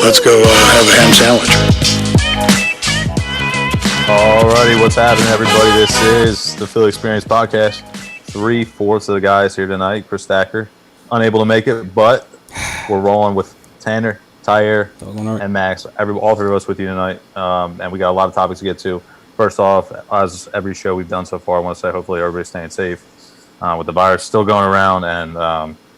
Let's go have a ham sandwich. Alrighty, what's happening, everybody? This is the Philly Experience Podcast. 3/4 of the guys here tonight. Chris Thacker, unable to make it, but we're rolling with Tanner, Tyre, and Max. All three of us with you tonight, and we got a lot of topics to get to. First off, as every show we've done so far, I want to say hopefully everybody's staying safe with the virus still going around, and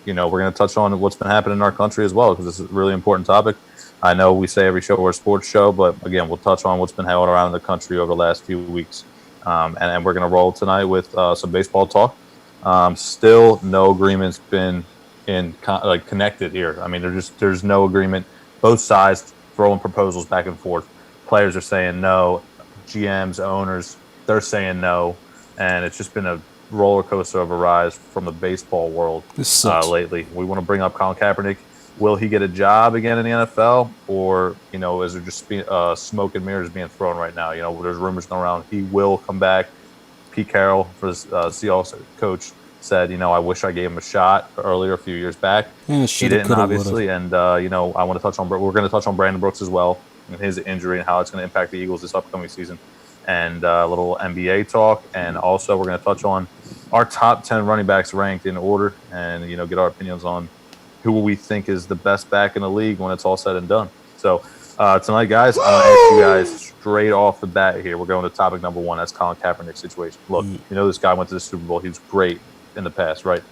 we're going to touch on what's been happening in our country as well, because this is a really important topic. I know we say every show we're a sports show, but again, we'll touch on what's been happening around the country over the last few weeks. And we're going to roll tonight with some baseball talk. Still no agreement's been connected here. I mean, there's no agreement. Both sides throwing proposals back and forth. Players are saying no. GMs, owners, they're saying no. And it's just been a roller coaster of a rise from the baseball world lately. We want to bring up Colin Kaepernick. Will he get a job again in the NFL, or is there just smoke and mirrors being thrown right now? There's rumors going around he will come back. Pete Carroll, for the Seahawks coach, said, I wish I gave him a shot earlier a few years back. Yeah, he didn't, obviously, and I want to touch on. We're going to touch on Brandon Brooks as well and his injury and how it's going to impact the Eagles this upcoming season, and a little NBA talk, and also we're going to touch on our top 10 running backs ranked in order, and get our opinions on who we think is the best back in the league when it's all said and done. So tonight, guys, I'm going to ask you guys straight off the bat here. We're going to topic number one. That's Colin Kaepernick's situation. Look, this guy went to the Super Bowl. He was great in the past, right?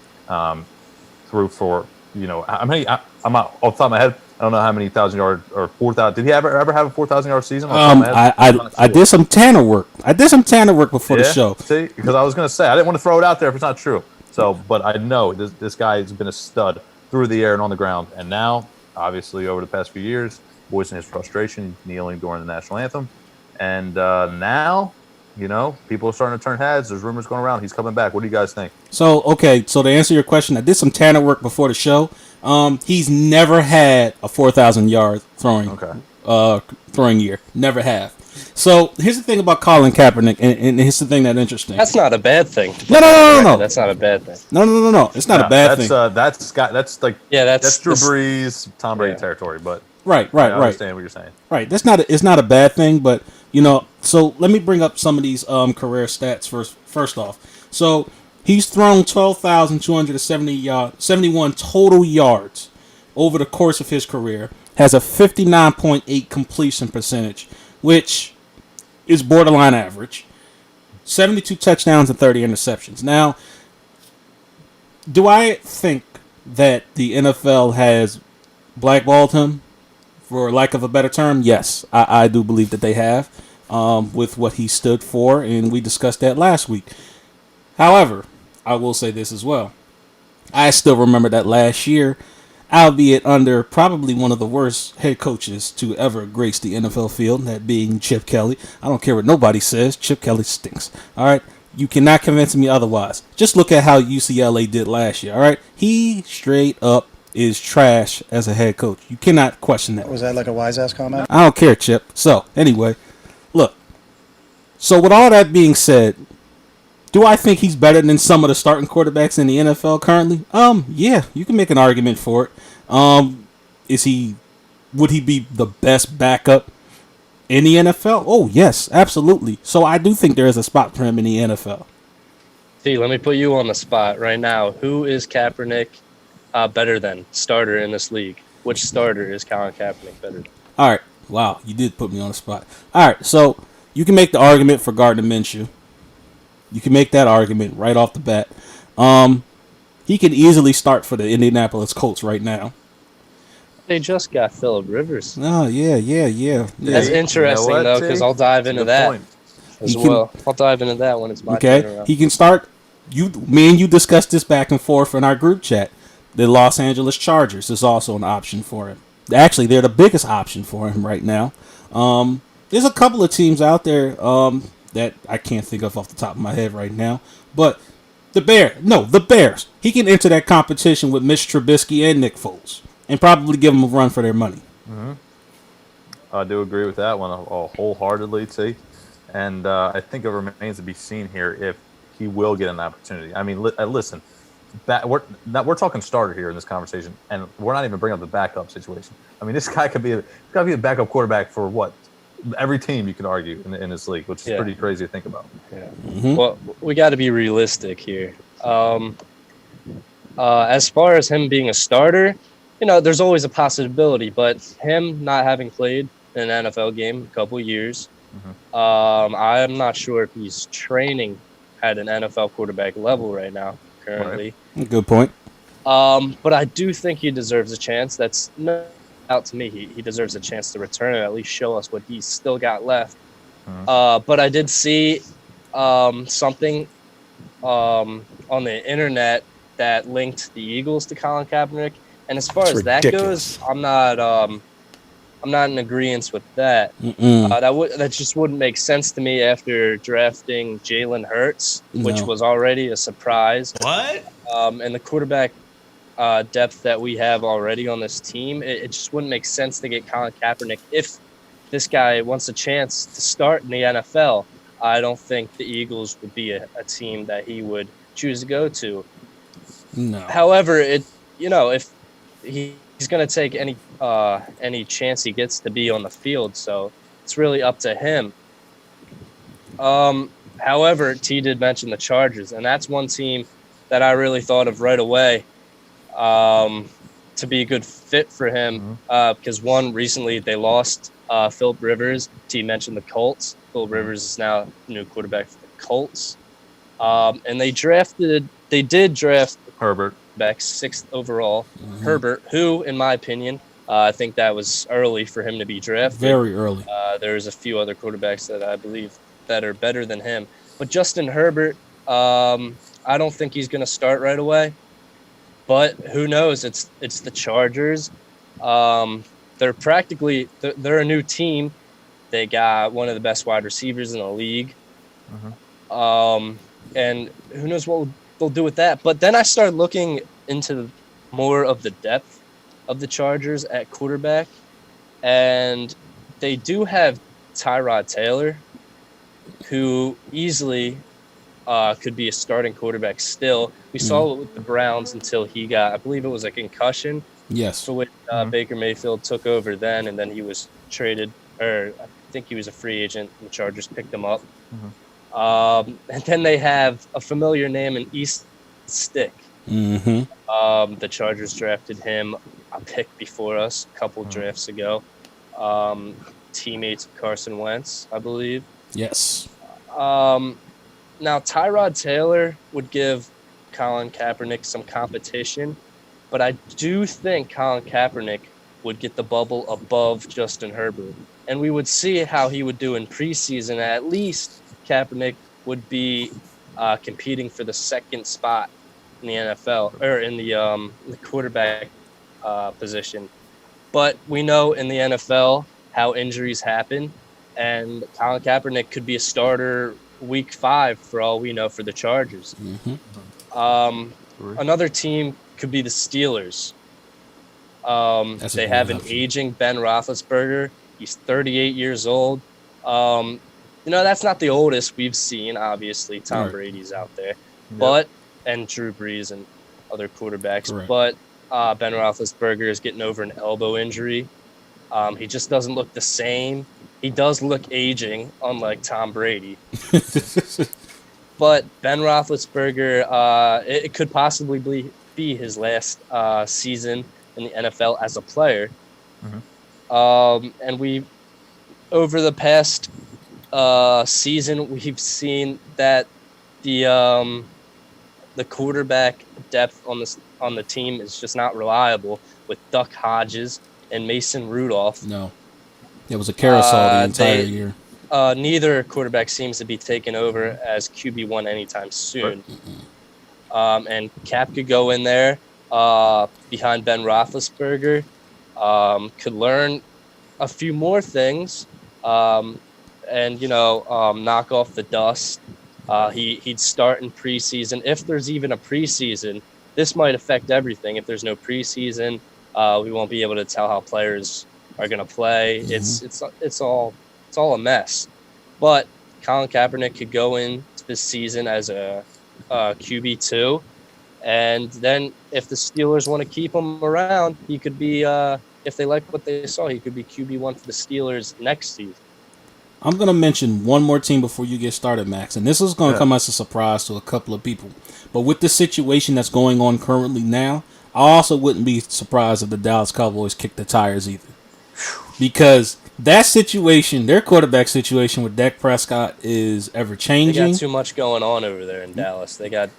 Threw for, how many? I'm out off the top of my head. I don't know how many 1,000-yard or 4,000. Did he ever have a 4,000-yard season? I did some Tanner work. Before the show. See, because I was going to say I didn't want to throw it out there if it's not true. So, but I know this guy has been a stud through the air and on the ground. And now, obviously, over the past few years, voicing his frustration, kneeling during the national anthem. And now, people are starting to turn heads. There's rumors going around. He's coming back. What do you guys think? So to answer your question, I did some Tanner work before the show. He's never had a 4,000-yard throwing year. Never have. So here's the thing about Colin Kaepernick, and here's the thing that's interesting. That's not a bad thing. No. That's not a bad thing. No. It's not a bad thing. That's Drew Brees, Tom Brady territory. But right. I understand what you're saying. Right. It's not a bad thing, but So let me bring up some of these career stats first off. So he's thrown 12,271 total yards over the course of his career. Has a 59.8 completion percentage, which is borderline average. 72 touchdowns and 30 interceptions. Now, do I think that the NFL has blackballed him, for lack of a better term? Yes, I do believe that they have, with what he stood for, and we discussed that last week. However, I will say this as well. I still remember that last year, albeit under probably one of the worst head coaches to ever grace the NFL field, that being Chip Kelly. I don't care what nobody says. Chip Kelly stinks. All right? You cannot convince me otherwise. Just look at how UCLA did last year. All right? He straight up is trash as a head coach. You cannot question that. Was that like a wise-ass comment? I don't care, Chip. So, anyway, look. So, with all that being said, do I think he's better than some of the starting quarterbacks in the NFL currently? Yeah, you can make an argument for it. Would he be the best backup in the NFL? Oh, yes, absolutely. So I do think there is a spot for him in the NFL. See, let me put you on the spot right now. Who is Kaepernick better than starter in this league? Which starter is Colin Kaepernick better than? All right. Wow, you did put me on the spot. All right, so you can make the argument for Gardner Minshew. You can make that argument right off the bat. He can easily start for the Indianapolis Colts right now. They just got Phillip Rivers. Oh, yeah. That's interesting, though, because I'll dive into that as well. I'll dive into that when it's my turn around. He can start. Me and you discussed this back and forth in our group chat. The Los Angeles Chargers is also an option for him. Actually, they're the biggest option for him right now. There's a couple of teams out there that I can't think of off the top of my head right now. But the Bears. He can enter that competition with Mitch Trubisky and Nick Foles and probably give them a run for their money. Mm-hmm. I do agree with that one wholeheartedly, T. And I think it remains to be seen here if he will get an opportunity. I mean, listen, we're talking starter here in this conversation, and we're not even bringing up the backup situation. I mean, this guy could be the backup quarterback for what every team you can argue in this league, which is pretty crazy to think about. Yeah. Mm-hmm. Well, we got to be realistic here. As far as him being a starter, there's always a possibility, but him not having played in an NFL game a couple years, I'm not sure if he's training at an NFL quarterback level right now, currently. Right. Good point. But I do think he deserves a chance. That's not out to me. He deserves a chance to return and at least show us what he's still got left. But I did see something on the internet that linked the Eagles to Colin Kaepernick, and as far as that goes, I'm not in agreement with that. That just wouldn't make sense to me after drafting Jalen Hurts, which was already a surprise. What? And the quarterback depth that we have already on this team, it just wouldn't make sense to get Colin Kaepernick if this guy wants a chance to start in the NFL. I don't think the Eagles would be a team that he would choose to go to. No. However, if he's going to take any chance he gets to be on the field, so it's really up to him. However, T did mention the Chargers, and that's one team that I really thought of right away to be a good fit for him because recently they lost Philip Rivers. T mentioned the Colts. Philip Rivers is now the new quarterback for the Colts. And they did draft Herbert back 6th overall. Herbert, who, in my opinion, I think that was early for him to be drafted. Very early. There's a few other quarterbacks that I believe that are better than him. But Justin Herbert, I don't think he's going to start right away. But who knows? It's the Chargers. They're a new team. They got one of the best wide receivers in the league. And who knows what they'll do with that. But then I started looking into more of the depth of the Chargers at quarterback. And they do have Tyrod Taylor, who easily could be a starting quarterback still. We saw it with the Browns until he got, I believe it was a concussion. Yes. For which Baker Mayfield took over then, and then he was traded, or I think he was a free agent, and the Chargers picked him up. And then they have a familiar name in East Stick. The Chargers drafted him a pick before us a couple drafts ago. Teammates of Carson Wentz, I believe. Yes. Now, Tyrod Taylor would give Colin Kaepernick some competition, but I do think Colin Kaepernick would get the bubble above Justin Herbert. And we would see how he would do in preseason. At least Kaepernick would be competing for the second spot in the NFL, or in the quarterback position. But we know in the NFL how injuries happen, and Colin Kaepernick could be a starter week 5 for all we know for the Chargers. Another team could be the Steelers. They have an aging Ben Roethlisberger. He's 38 years old. That's not the oldest we've seen. Obviously, Tom Brady's out there, and Drew Brees and other quarterbacks. Correct. But Ben Roethlisberger is getting over an elbow injury. He just doesn't look the same. He does look aging, unlike Tom Brady. But Ben Roethlisberger, it could possibly be his last season in the NFL as a player. And over the past season, we've seen that the quarterback depth on the team is just not reliable with Duck Hodges and Mason Rudolph. No. It was a carousel the entire year. Neither quarterback seems to be taken over as QB1 anytime soon. And Cap could go in there behind Ben Roethlisberger, could learn a few more things, and knock off the dust. He'd start in preseason. If there's even a preseason, this might affect everything. If there's no preseason, we won't be able to tell how players are going to play. It's all a mess. But Colin Kaepernick could go into this season as a QB2 And then if the Steelers want to keep him around, he could be, if they like what they saw, he could be QB1 for the Steelers next season. I'm going to mention one more team before you get started, Max. And this is going to come as a surprise to a couple of people. But with the situation that's going on currently now, I also wouldn't be surprised if the Dallas Cowboys kick the tires either. Because that situation, their quarterback situation with Dak Prescott is ever changing. They got too much going on over there in Dallas. They got,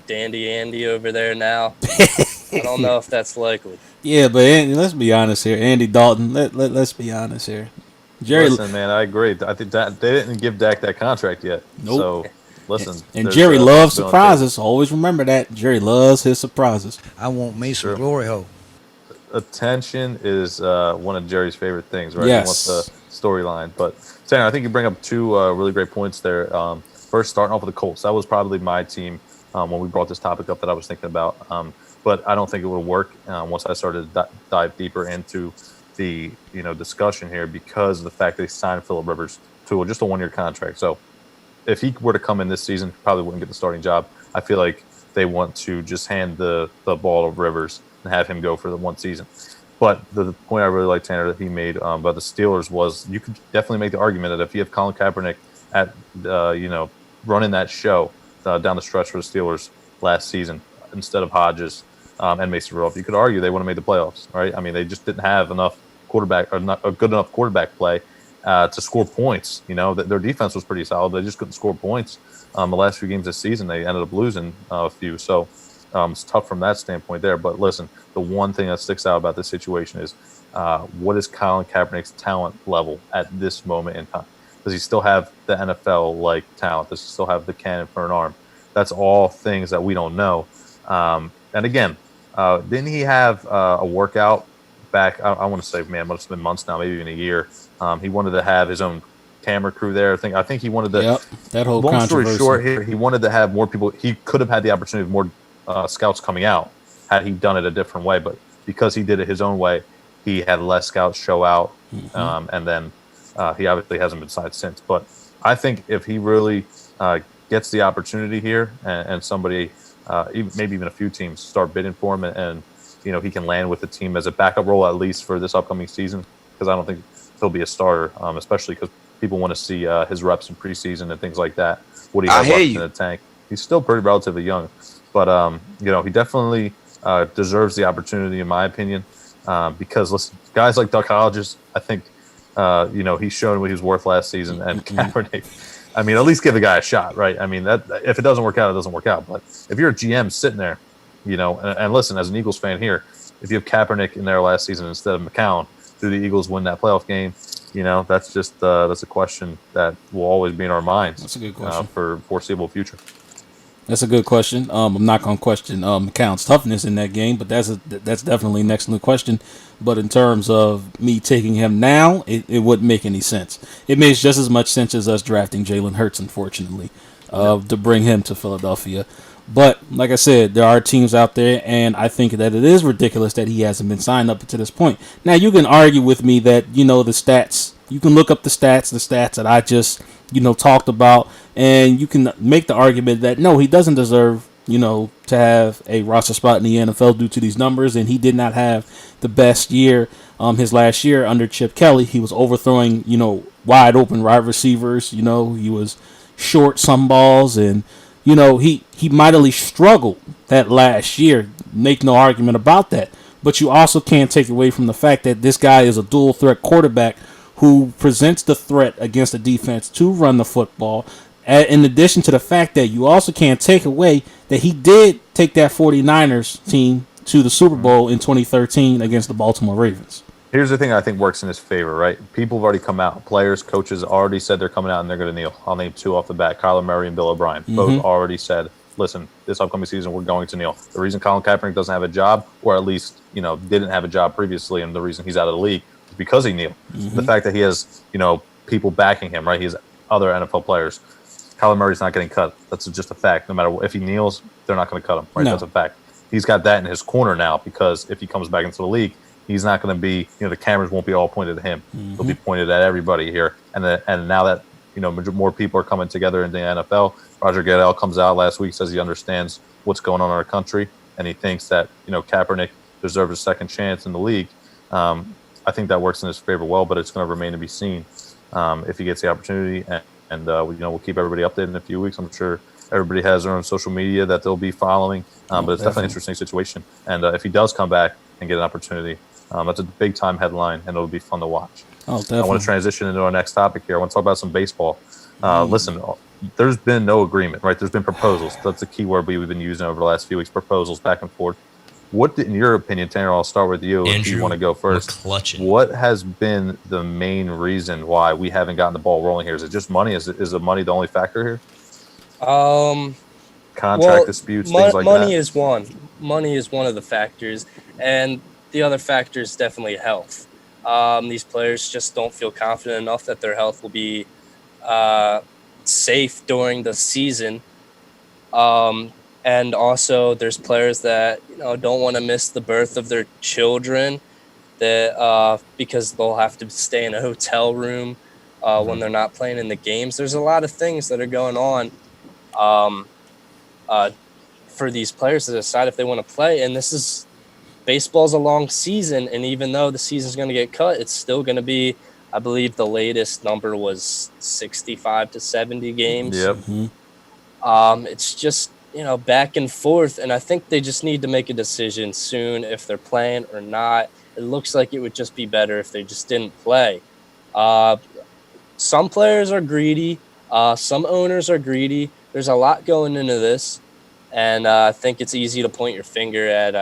Dandy Andy over there now. I don't know if that's likely. Yeah, but let's be honest here. Andy Dalton, let's be honest here. Listen, man, I agree. I think that they didn't give Dak that contract yet. Nope. So, listen. And Jerry loves surprises. Always remember that. Jerry loves his surprises. I want me some glory hole. Attention is one of Jerry's favorite things, right? Yes. He wants the storyline. But, Tanner, I think you bring up two really great points there. First, starting off with the Colts. That was probably my team when we brought this topic up that I was thinking about. But I don't think it would work once I started to dive deeper into the discussion here because of the fact that they signed Phillip Rivers to just a one-year contract. So if he were to come in this season, he probably wouldn't get the starting job. I feel like they want to just hand the ball to Rivers and have him go for the one season. But the point I really like, Tanner, that he made about the Steelers was you could definitely make the argument that if you have Colin Kaepernick at running that show down the stretch for the Steelers last season instead of Hodges and Mason Rudolph, you could argue they would have made the playoffs, right? I mean, they just didn't have enough quarterback or not a good enough quarterback play to score points. Their defense was pretty solid. They just couldn't score points. The last few games this season, they ended up losing a few. So it's tough from that standpoint there. But listen, the one thing that sticks out about this situation is what is Colin Kaepernick's talent level at this moment in time? Does he still have the NFL-like talent? Does he still have the cannon for an arm? That's all things that we don't know. And again, didn't he have a workout back? I want to say, man, it's been months now, maybe even a year. He wanted to have his own camera crew there. I think he wanted to. Yep, that whole long story controversy. short, here he wanted to have more people. He could have had the opportunity of more scouts coming out had he done it a different way. But because he did it his own way, he had less scouts show out, and then he obviously hasn't been signed since. But I think if he really gets the opportunity here, and somebody, maybe even a few teams, start bidding for him, and he can land with the team as a backup role at least for this upcoming season, because I don't think he'll be a starter, especially because people want to see his reps in preseason and things like that. What he has left in the tank. He's still pretty relatively young, but he definitely deserves the opportunity, in my opinion, because listen, guys like Duck Hodges, I think he's shown what he was worth last season, and Kaepernick. I mean, at least give the guy a shot, right? I mean, that if it doesn't work out, it doesn't work out. But if you're a GM sitting there, and listen, as an Eagles fan here, if you have Kaepernick in there last season instead of McCown, do the Eagles win that playoff game? That's just that's a question that will always be in our minds. That's a good question for foreseeable future. That's a good question. I'm not going to question McCown's toughness in that game, but that's definitely an excellent question. But in terms of me taking him now, it wouldn't make any sense. It makes just as much sense as us drafting Jalen Hurts, unfortunately, to bring him to Philadelphia. But like I said, there are teams out there, and I think that it is ridiculous that he hasn't been signed up to this point. Now, you can argue with me that, the stats, you can look up the stats that I just, talked about, and you can make the argument that, no, he doesn't deserve, to have a roster spot in the NFL due to these numbers, and he did not have the best year his last year under Chip Kelly. He was overthrowing, wide open wide receivers, he was short some balls, and he mightily struggled that last year. Make no argument about that. But you also can't take away from the fact that this guy is a dual threat quarterback who presents the threat against the defense to run the football. In addition to the fact that you also can't take away that he did take that 49ers team to the Super Bowl in 2013 against the Baltimore Ravens. Here's the thing I think works in his favor, right? People have already come out. Players, coaches already said they're coming out and they're going to kneel. I'll name two off the bat. Kyler Murray and Bill O'Brien both already said, listen, this upcoming season we're going to kneel. The reason Colin Kaepernick doesn't have a job, or at least, didn't have a job previously, and the reason he's out of the league is because he kneeled. The fact that he has, people backing him, right? He has other NFL players. Kyler Murray's not getting cut. That's just a fact. No matter what, if he kneels, they're not going to cut him, right? No. That's a fact. He's got that in his corner now because if he comes back into the league, he's not going to be, the cameras won't be all pointed at him. They'll be pointed at everybody here. And now that, more people are coming together in the NFL, Roger Goodell comes out last week, says he understands, what's going on in our country, and he thinks that Kaepernick deserves a second chance in the league. I think that works in his favor well, but it's going to remain to be seen if he gets the opportunity. And we'll keep everybody updated in a few weeks. I'm sure everybody has their own social media that they'll be following, but it's definitely an interesting situation. And if he does come back and get an opportunity, that's a big time headline, and it'll be fun to watch. Oh, definitely. I want to transition into our next topic here. I want to talk about some baseball. Listen, there's been no agreement, right? There's been proposals. That's the key word we've been using over the last few weeks, proposals back and forth. What, in your opinion, Tanner, I'll start with you if you want to go first. What has been the main reason why we haven't gotten the ball rolling here? Is it just money? Is the money the only factor here? Contract disputes, things like that? Money is one. Money is one of the factors. And the other factor is definitely health. These players just don't feel confident enough that their health will be safe during the season. And also, there's players that don't want to miss the birth of their children, that because they'll have to stay in a hotel room when they're not playing in the games. There's a lot of things that are going on for these players to decide if they want to play. And baseball's a long season, and even though the season's going to get cut, it's still going to be, I believe the latest number was 65 to 70 games. Yep. It's just back and forth, and I think they just need to make a decision soon if they're playing or not. It looks like it would just be better if they just didn't play. Some players are greedy. Some owners are greedy. There's a lot going into this, and I think it's easy to point your finger at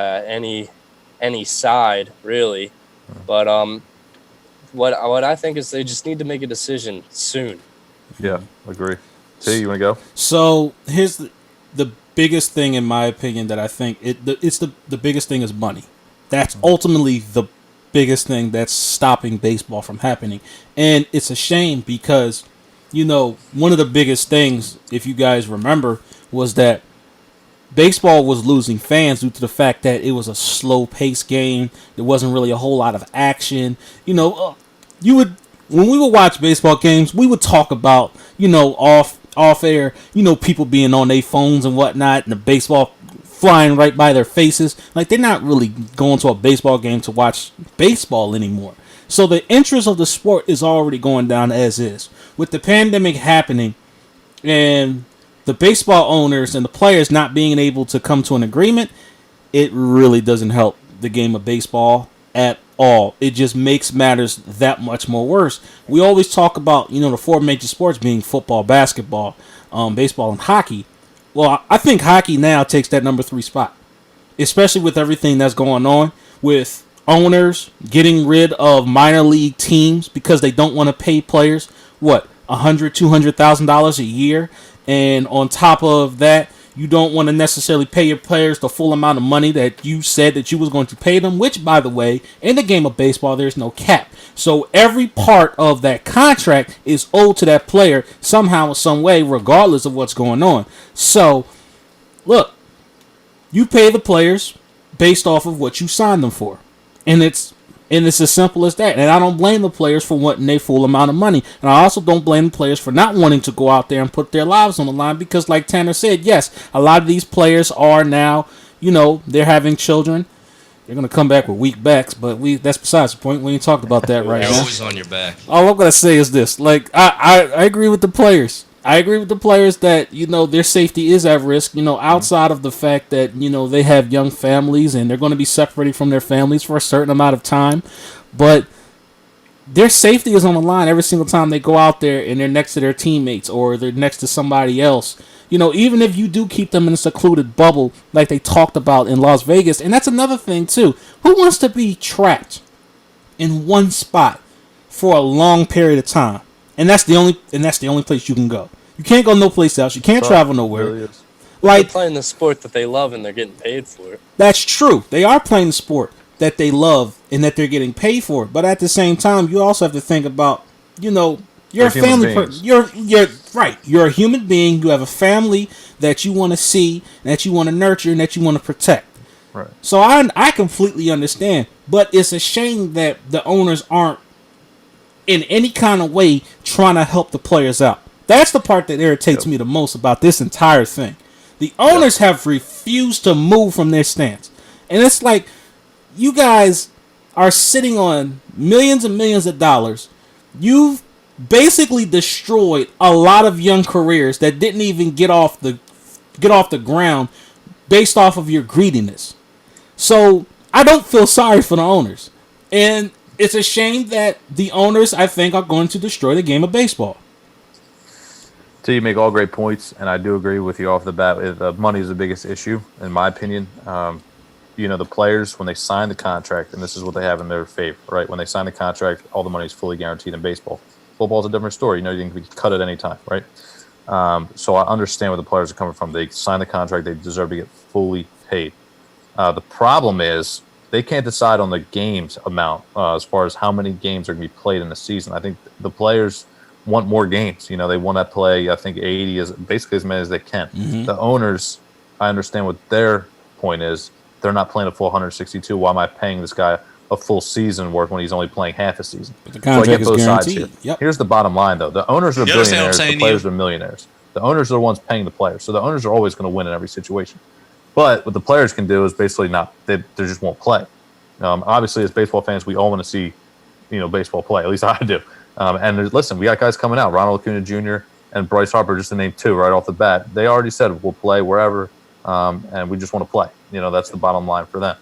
any side, really. But what I think is they just need to make a decision soon. Yeah, agree. T, you want to go? So here's the biggest thing, in my opinion, that I think it's the biggest thing is money. That's ultimately the biggest thing that's stopping baseball from happening. And it's a shame because, one of the biggest things, if you guys remember, was that baseball was losing fans due to the fact that it was a slow-paced game. There wasn't really a whole lot of action. When we would watch baseball games, we would talk about, off air, people being on their phones and whatnot, and the baseball flying right by their faces. Like, they're not really going to a baseball game to watch baseball anymore. So the interest of the sport is already going down as is. With the pandemic happening and the baseball owners and the players not being able to come to an agreement, it really doesn't help the game of baseball at all. It just makes matters that much more worse. We always talk about, the four major sports being football, basketball, baseball, and hockey. Well, I think hockey now takes that number 3 spot, especially with everything that's going on with owners getting rid of minor league teams because they don't want to pay players, $100,000-$200,000 a year. And on top of that, you don't want to necessarily pay your players the full amount of money that you said that you was going to pay them, which, by the way, in the game of baseball, there's no cap. So every part of that contract is owed to that player somehow or some way, regardless of what's going on. So, look, you pay the players based off of what you signed them for. And it's as simple as that. And I don't blame the players for wanting their full amount of money. And I also don't blame the players for not wanting to go out there and put their lives on the line because, like Tanner said, yes, a lot of these players are now, they're having children. They're going to come back with weak backs, but that's besides the point. We ain't talked about that right now. You're always on your back. All I'm going to say is this. I agree with the players. I agree with the players that, their safety is at risk, outside of the fact that, they have young families and they're going to be separated from their families for a certain amount of time. But their safety is on the line every single time they go out there and they're next to their teammates or they're next to somebody else. Even if you do keep them in a secluded bubble like they talked about in Las Vegas. And that's another thing, too. Who wants to be trapped in one spot for a long period of time? And that's the only place you can go. You can't go no place else. You can't travel nowhere. Really is. They're playing the sport that they love and they're getting paid for it. That's true. They are playing the sport that they love and that they're getting paid for. But at the same time, you also have to think about, you're a family person. You're right. You're a human being. You have a family that you want to see, that you want to nurture, and that you want to protect. Right. So I completely understand. But it's a shame that the owners aren't in any kind of way trying to help the players out. That's the part that irritates me the most about this entire thing. The owners have refuse to move from their stance. And it's like, you guys are sitting on millions and millions of dollars. You've basically destroyed a lot of young careers that didn't even get off the ground based off of your greediness. So I don't feel sorry for the owners. And it's a shame that the owners, I think, are going to destroy the game of baseball. So you make all great points, and I do agree with you off the bat. Money is the biggest issue, in my opinion. The players, when they sign the contract, and this is what they have in their favor, right? When they sign the contract, all the money is fully guaranteed in baseball. Football's a different story. You can be cut at any time, right? So I understand where the players are coming from. They sign the contract. They deserve to get fully paid. The problem is they can't decide on the games amount as far as how many games are going to be played in the season. I think the players want more games. They want to play, I think, 80, basically as many as they can. Mm-hmm. The owners, I understand what their point is. They're not playing a full 162. Why am I paying this guy a full season worth when he's only playing half a season? But the contract is guaranteed. Here. Yep. Here's the bottom line, though. The owners are billionaires. The players are millionaires. The owners are the ones paying the players. So the owners are always going to win in every situation. But what the players can do is basically they just won't play. Obviously, as baseball fans, we all want to see, baseball play. At least I do. And listen, we got guys coming out. Ronald Acuna Jr. and Bryce Harper, just to name two right off the bat. They already said we'll play wherever, and we just want to play. That's the bottom line for them.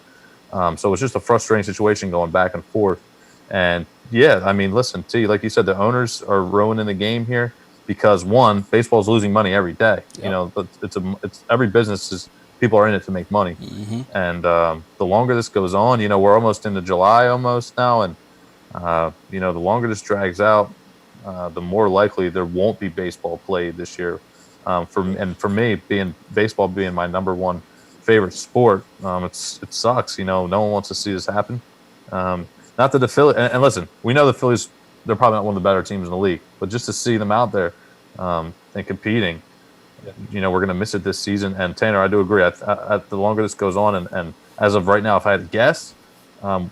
So it's just a frustrating situation going back and forth. And yeah, listen, T, like you said, the owners are ruining the game here because one, baseball's losing money every day. Yep. But it's every business is. People are in it to make money. Mm-hmm. And the longer this goes on, we're almost into July almost now. And, the longer this drags out, the more likely there won't be baseball played this year. For me, baseball being my number one favorite sport, it sucks. No one wants to see this happen. Not that the Phillies, and listen, we know the Phillies, they're probably not one of the better teams in the league, but just to see them out there and competing, we're going to miss it this season. And Tanner, I do agree. The longer this goes on, and as of right now, if I had to guess,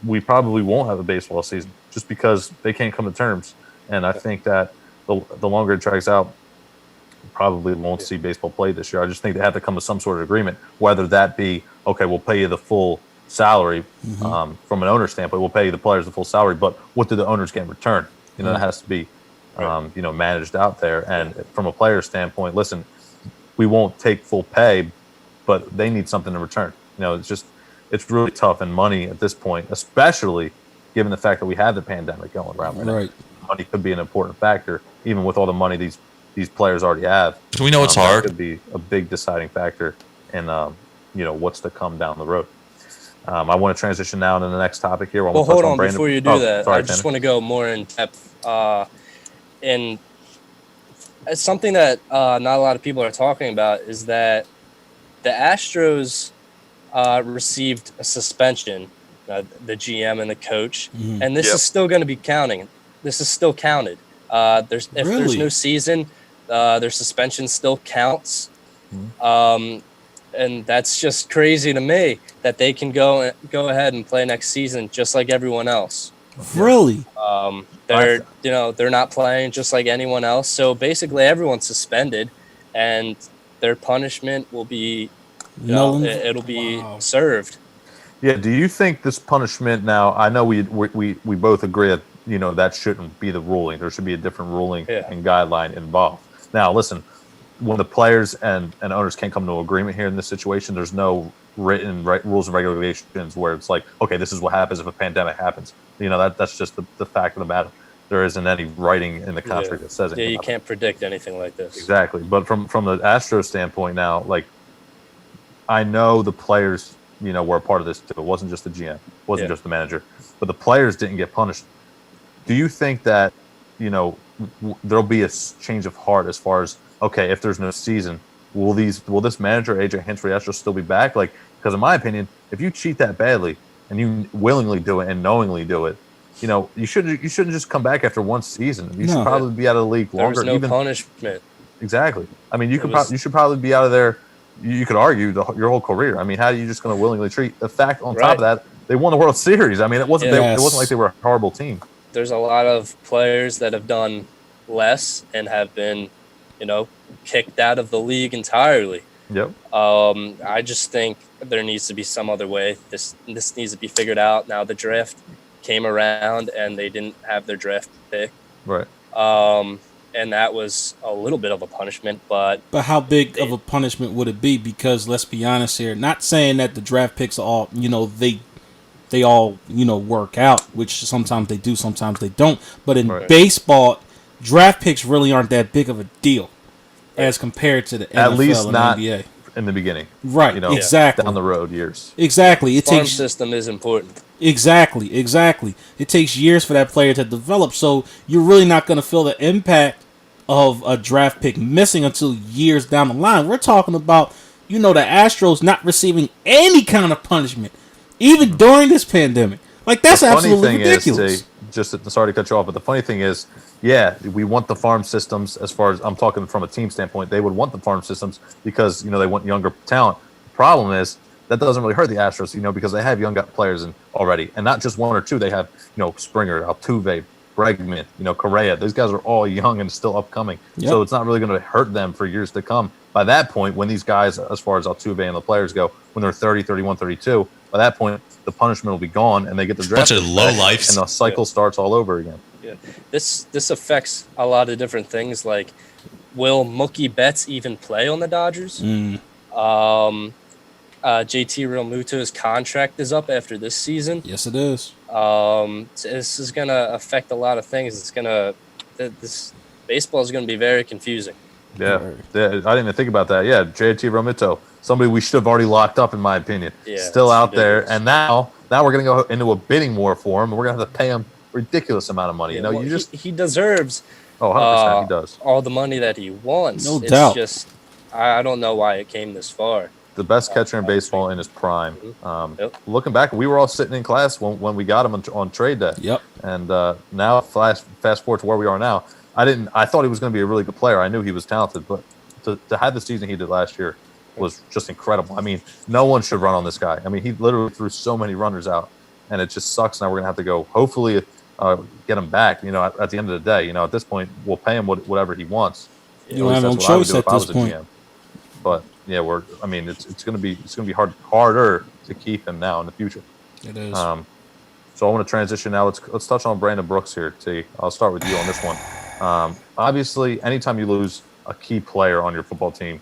we probably won't have a baseball season just because they can't come to terms. And I think that the longer it drags out, we probably won't see baseball played this year. I just think they have to come to some sort of agreement, whether that be, okay, we'll pay you the full salary from an owner standpoint. We'll pay the players the full salary, but what do the owners get in return? That has to be, managed out there. And from a player standpoint, listen, we won't take full pay, but they need something in return. It's really tough in money at this point, especially given the fact that we have the pandemic going around right now. Money could be an important factor, even with all the money these players already have. So we know it's hard. It could be a big deciding factor in what's to come down the road. I want to transition now to the next topic here. Well, hold on before you do that. Sorry, I just want to go more in depth. And it's something that not a lot of people are talking about is that the Astros received a suspension, the GM and the coach, and this is still going to be counting. This is still counted. If there's no season, their suspension still counts. And that's just crazy to me that they can go ahead and play next season just like everyone else. Really? They're not playing just like anyone else. So basically everyone's suspended and their punishment will be it'll be served. Yeah, do you think this punishment now, I know we both agree that that shouldn't be the ruling. There should be a different ruling and guideline involved. Now, listen, when the players and owners can't come to an agreement here in this situation, there's no written rules and regulations where it's like, okay, this is what happens if a pandemic happens. That's just the fact of the matter. There isn't any writing in the contract that says it. Yeah, you can't predict anything like this. Exactly. But from the Astros standpoint now, like, I know the players, were a part of this too. It wasn't just the GM, it wasn't just the manager, but the players didn't get punished. Do you think that, there'll be a change of heart as far as, okay, if there's no season, will this manager, AJ Hinch for the Astros, still be back? Like, because in my opinion, if you cheat that badly and you willingly do it and knowingly do it, you shouldn't just come back after one season. You should probably be out of the league longer. There's no punishment. Exactly. I mean, you should probably be out of there. You could argue your whole career. I mean, how are you just going to willingly treat? The fact on top of that, they won the World Series. I mean, it wasn't like they were a horrible team. There's a lot of players that have done less and have been, kicked out of the league entirely. Yep. I just think there needs to be some other way. This needs to be figured out. Now the draft came around and they didn't have their draft pick. Right. And that was a little bit of a punishment, but how big of a punishment would it be? Because let's be honest here, not saying that the draft picks are all, they all, work out, which sometimes they do, sometimes they don't. But in baseball, draft picks really aren't that big of a deal as compared to the NFL At least and not NBA. In the beginning. Right, exactly. Down the road, years. Exactly. It farm takes system is important. Exactly. It takes years for that player to develop, so you're really not going to feel the impact of a draft pick missing until years down the line. We're talking about, the Astros not receiving any kind of punishment, even during this pandemic. Like, that's absolutely ridiculous. Sorry to cut you off, but the funny thing is, yeah, we want the farm systems. As far as I'm talking from a team standpoint, they would want the farm systems because they want younger talent. The problem is that doesn't really hurt the Astros, because they have young players already, and not just one or two. They have Springer, Altuve, Bregman, Correa. Those guys are all young and still upcoming, so it's not really going to hurt them for years to come. By that point, when these guys, as far as Altuve and the players go, when they're 30, 31, 32, by that point the punishment will be gone and they get the draft. Bunch of low life, and the cycle starts all over again. Yeah, this affects a lot of different things. Like, will Mookie Betts even play on the Dodgers? Mm. JT Realmuto's contract is up after this season. Yes, it is. This is gonna affect a lot of things. This baseball is gonna be very confusing. Yeah, I didn't even think about that. Yeah, JT Realmuto, somebody we should have already locked up, in my opinion. Yeah, still out ridiculous. there, and now we're gonna go into a bidding war for him, and we're gonna have to pay him a ridiculous amount of money. Yeah, he deserves 100%, he does. all the money that he wants. No doubt. It's just I don't know why it came this far. The best catcher in baseball in his prime. Looking back, we were all sitting in class when we got him on trade day. Yep. And now, fast forward to where we are now. I thought he was going to be a really good player. I knew he was talented, but to have the season he did last year was just incredible. I mean, no one should run on this guy. I mean, he literally threw so many runners out, and it just sucks. Now we're going to have to go, hopefully, get him back. At the end of the day, at this point, we'll pay him whatever he wants. You don't have no choice at this point. But yeah, it's going to be harder to keep him now in the future. It is. So I want to transition now. Let's touch on Brandon Brooks here. T. I'll start with you on this one. Obviously, anytime you lose a key player on your football team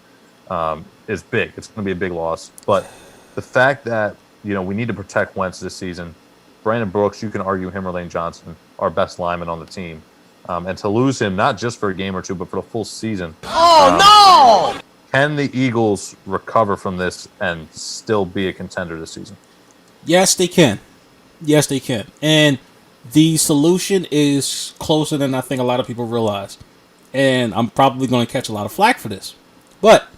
is big. It's going to be a big loss. But the fact that we need to protect Wentz this season, Brandon Brooks, you can argue him or Lane Johnson, our best lineman on the team, and to lose him not just for a game or two, but for the full season. Oh no! Can the Eagles recover from this and still be a contender this season? Yes, they can. Yes, they can. And the solution is closer than I think a lot of people realize. And I'm probably going to catch a lot of flack for this. But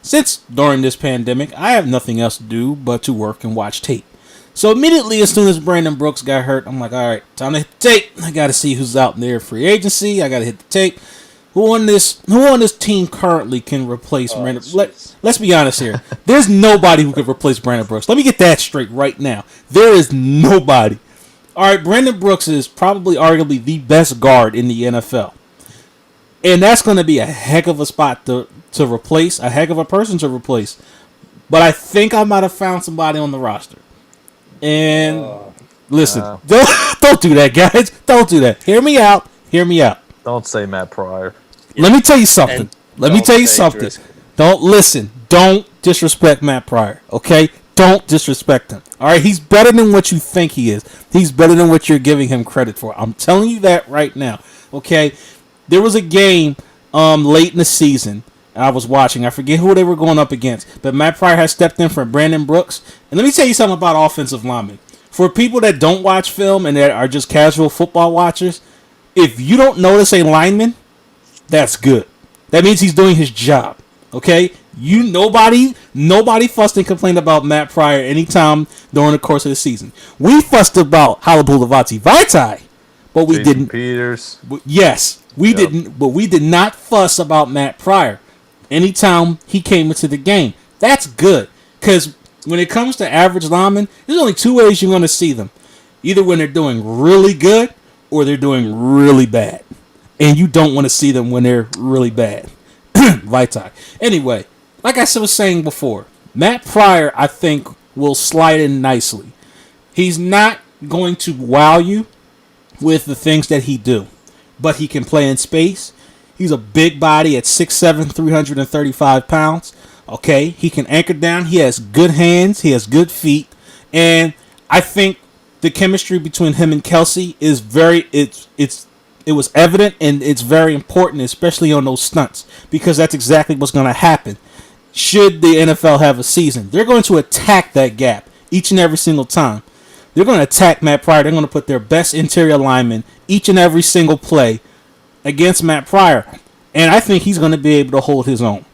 since during this pandemic, I have nothing else to do but to work and watch tape. So immediately as soon as Brandon Brooks got hurt, I'm like, all right, time to hit the tape. I got to see who's out there free agency. I got to hit the tape. Who on this team currently can replace Brandon? Let's be honest here. There's nobody who could replace Brandon Brooks. Let me get that straight right now. There is nobody. All right, Brandon Brooks is probably arguably the best guard in the NFL. And that's going to be a heck of a spot to replace, a heck of a person to replace. But I think I might have found somebody on the roster. And listen, don't do that, guys. Don't do that. Hear me out. Don't say Matt Pryor. Let me tell you something. Don't disrespect Matt Pryor, okay? Don't disrespect him. All right, he's better than what you think he is. He's better than what you're giving him credit for. I'm telling you that right now, okay? There was a game late in the season I was watching. I forget who they were going up against, but Matt Pryor has stepped in for Brandon Brooks. And let me tell you something about offensive linemen. For people that don't watch film and that are just casual football watchers, if you don't notice a lineman, that's good. That means he's doing his job. Okay? Nobody fussed and complained about Matt Pryor anytime during the course of the season. We fussed about Halabulavati Vaitai, but we Jason didn't. Peters. Yes, we didn't, but we did not fuss about Matt Pryor anytime he came into the game. That's good, because when it comes to average linemen, there's only two ways you're going to see them. Either when they're doing really good or they're doing really bad. And you don't want to see them when they're really bad. Vaitai. Anyway, like I was saying before, Matt Pryor, I think, will slide in nicely. He's not going to wow you with the things that he do, but he can play in space. He's a big body at 6'7", 335 pounds. Okay, he can anchor down. He has good hands. He has good feet, and I think the chemistry between him and Kelsey is it was evident, and it's very important, especially on those stunts, because that's exactly what's going to happen. Should the NFL have a season, they're going to attack that gap each and every single time. They're going to attack Matt Pryor. They're going to put their best interior lineman each and every single play against Matt Pryor, and I think he's going to be able to hold his own.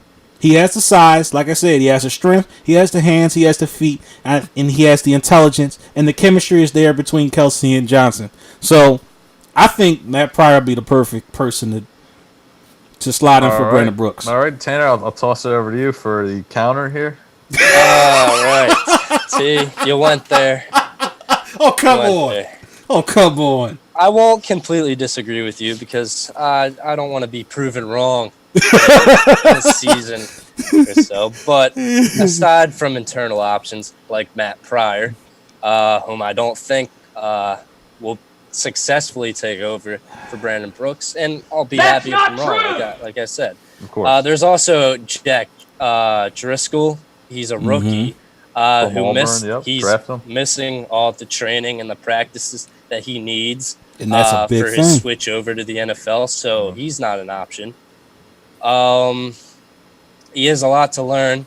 He has the size, like I said, he has the strength, he has the hands, he has the feet, and he has the intelligence, and the chemistry is there between Kelsey and Johnson. So I think Matt Pryor will be the perfect person to slide in for Brandon Brooks. All right, Tanner, I'll toss it over to you for the counter here. All right. See, you went there. Oh, come on. There. Oh, come on. I won't completely disagree with you because I don't want to be proven wrong this season or so. But aside from internal options like Matt Pryor, whom I don't think will successfly take over for Brandon Brooks, and I'll be happy if I'm wrong, like I said. Of course. There's also Jack Driscoll. He's a rookie who he's missing all the training and the practices that he needs. And that's a big for his switch over to the NFL, so he's not an option. He has a lot to learn,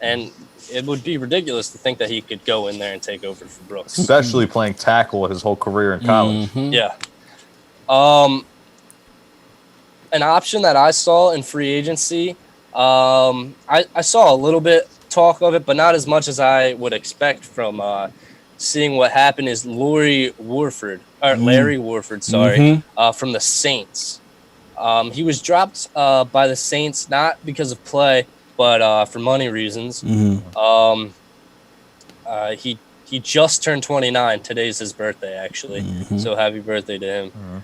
and it would be ridiculous to think that he could go in there and take over for Brooks. Especially playing tackle his whole career in college. Mm-hmm. Yeah. An option that I saw in free agency, I saw a little bit talk of it, but not as much as I would expect from seeing what happened, is Larry Warford, from the Saints. He was dropped by the Saints not because of play, but for money reasons. Mm-hmm. He just turned 29. Today's his birthday, actually. Mm-hmm. So happy birthday to him. Mm-hmm.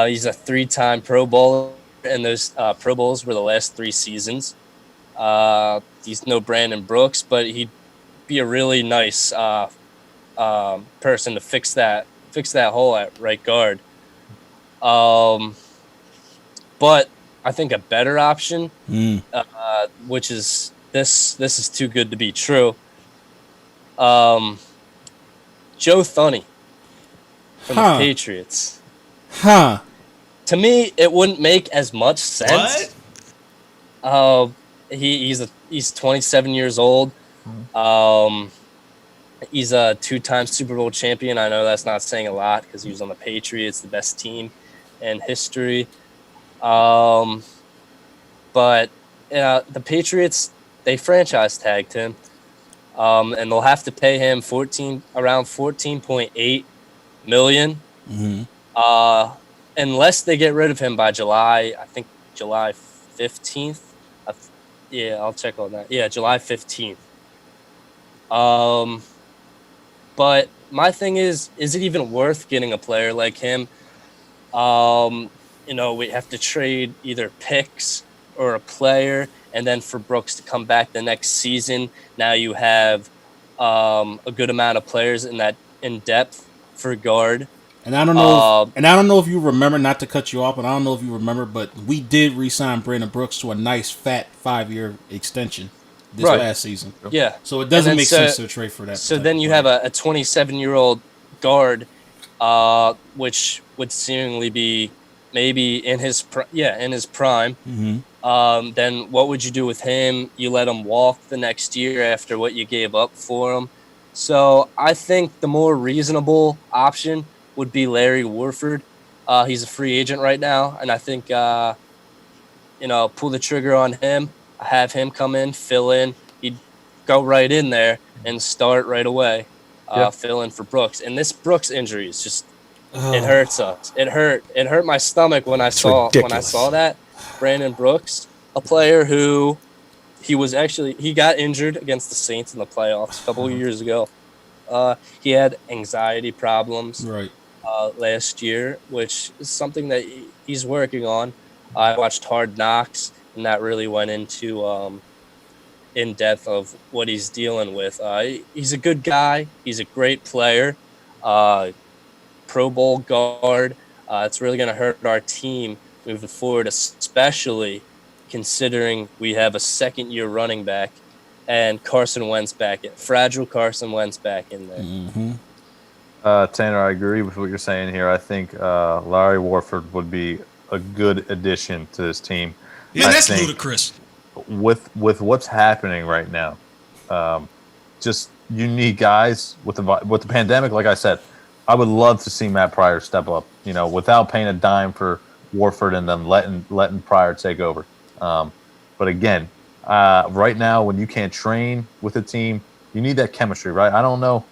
He's a 3-time Pro Bowler, and those Pro Bowls were the last 3 seasons. He's no Brandon Brooks, but he'd be a really nice person to fix that hole at right guard. But I think a better option, which is this is too good to be true. Joe Thuney from the Patriots. To me, it wouldn't make as much sense. What? He's 27 years old. He's a 2-time Super Bowl champion. I know that's not saying a lot because he was on the Patriots, the best team in history. But the Patriots, they franchise tagged him, and they'll have to pay him around $14.8 million. Mm-hmm. Unless they get rid of him by July 15th. Yeah, I'll check on that. Yeah, July 15th. But my thing is it even worth getting a player like him? We have to trade either picks or a player, and then for Brooks to come back the next season, now you have a good amount of players in depth for guard. And I don't know. I don't know if you remember. Not to cut you off, but I don't know if you remember. But we did re-sign Brandon Brooks to a nice fat 5-year extension this last season. Yeah. So it doesn't make sense to trade for that. So then you have a 27-year-old guard, which would seemingly be maybe in his prime. Mm-hmm. Then what would you do with him? You let him walk the next year after what you gave up for him. So I think the more reasonable option would be Larry Warford. He's a free agent right now, and I think pull the trigger on him, have him come in, fill in. He'd go right in there and start right away, fill in for Brooks. And this Brooks injury is just it hurts us. It hurt my stomach when I saw that. Brandon Brooks, a player who he got injured against the Saints in the playoffs a couple of years ago. He had anxiety problems. Right. Last year, which is something that he's working on. I watched Hard Knocks, and that really went into in depth of what he's dealing with. He's a good guy. He's a great player. Pro Bowl guard. It's really going to hurt our team moving forward, especially considering we have a second-year running back and fragile Carson Wentz back in there. Mm-hmm. Tanner, I agree with what you're saying here. I think Larry Warford would be a good addition to this team. Man, that's ludicrous. With what's happening right now, just unique guys with the pandemic. Like I said, I would love to see Matt Pryor step up. Without paying a dime for Warford and then letting Pryor take over. But again, right now when you can't train with a team, you need that chemistry, right? I don't know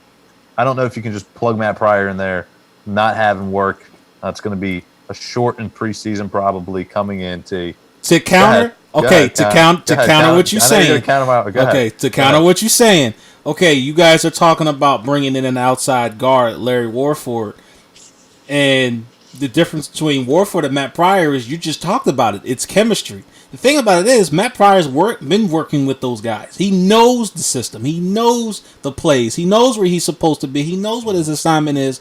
if you can just plug Matt Pryor in there, not having work. It's going to be a shortened preseason probably coming into to counter. Okay, to counter what you're saying. To counter what you're saying. Okay, you guys are talking about bringing in an outside guard, Larry Warford, and the difference between Warford and Matt Pryor is you just talked about it. It's chemistry. The thing about it is Matt Pryor's been working with those guys. He knows the system. He knows the plays. He knows where he's supposed to be. He knows what his assignment is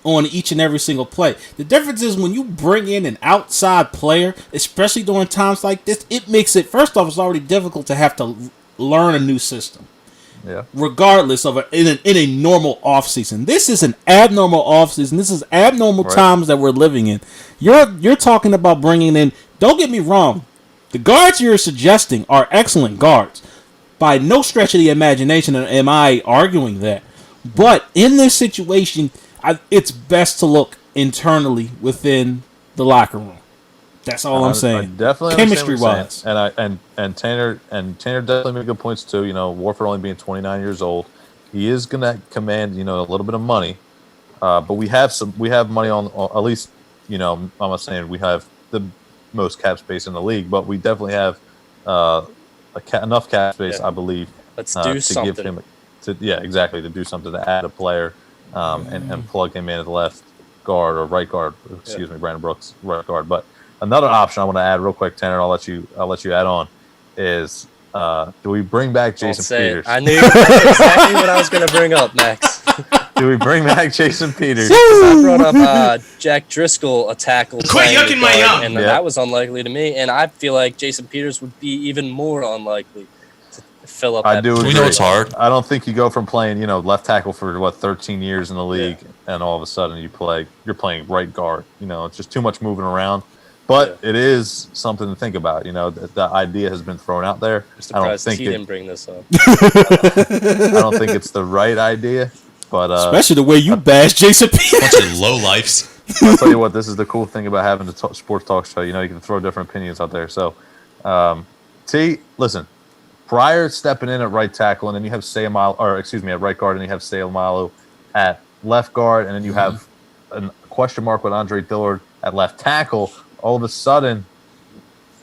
on each and every single play. The difference is when you bring in an outside player, especially during times like this, it makes it, first off, it's already difficult to have to learn a new system. Yeah. Regardless of in a normal offseason. This is an abnormal offseason. This is abnormal times that we're living in. You're talking about bringing in, don't get me wrong, the guards you're suggesting are excellent guards. By no stretch of the imagination am I arguing that. But in this situation, it's best to look internally within the locker room. That's all I'm saying. I definitely chemistry-wise, and Tanner definitely made good points too. Warford only being 29 years old, he is going to command a little bit of money, but we have money on at least. I'm not saying we have the most cap space in the league, but we definitely have enough cap space, I believe. Let's do something. Give him to do something to add a player and plug him in at the left guard or right guard. Excuse me, Brandon Brooks, right guard, but. Another option I want to add real quick, Tanner, I'll let you add on, is do we bring back Jason Peters? I knew exactly what I was going to bring up next. Do we bring back Jason Peters? I brought up Jack Driscoll, a tackle. Quit yucking my yum! And that was unlikely to me, and I feel like Jason Peters would be even more unlikely to fill up that We know it's hard. I don't think you go from playing, left tackle for 13 years in the league, and all of a sudden you're playing right guard. It's just too much moving around. But it is something to think about. The idea has been thrown out there. I'm surprised he didn't bring this up. I don't think it's the right idea, but especially the way you bash Jason Peters. Bunch of low lifes. I'll tell you what. This is the cool thing about having a sports talk show. You can throw different opinions out there. So, listen. Pryor stepping in at right tackle, and then you have at right guard, and you have Sayamalu at left guard, and then you have a question mark with Andre Dillard at left tackle. All of a sudden,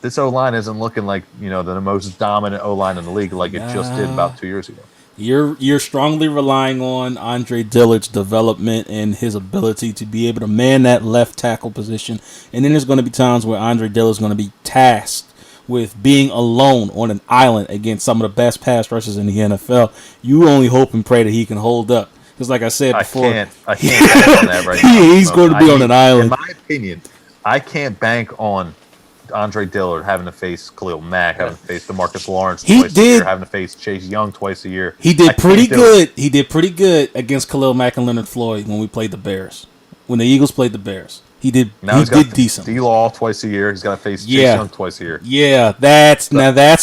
this O-line isn't looking like, the most dominant O-line in the league like it just did about 2 years ago. You're strongly relying on Andre Dillard's development and his ability to be able to man that left tackle position. And then there's going to be times where Andre Dillard's going to be tasked with being alone on an island against some of the best pass rushers in the NFL. You only hope and pray that he can hold up. Because like I said before, I can't bank on that right now. He's going to be on an island. In my opinion, I can't bank on Andre Dillard having to face Khalil Mack, having to face DeMarcus Lawrence twice a year, having to face Chase Young twice a year. He did pretty good. He did pretty good against Khalil Mack and Leonard Floyd when we played the Bears. When the Eagles played the Bears. He did decent. D-Law twice a year. He's got to face Chase Young twice a year. Yeah, that's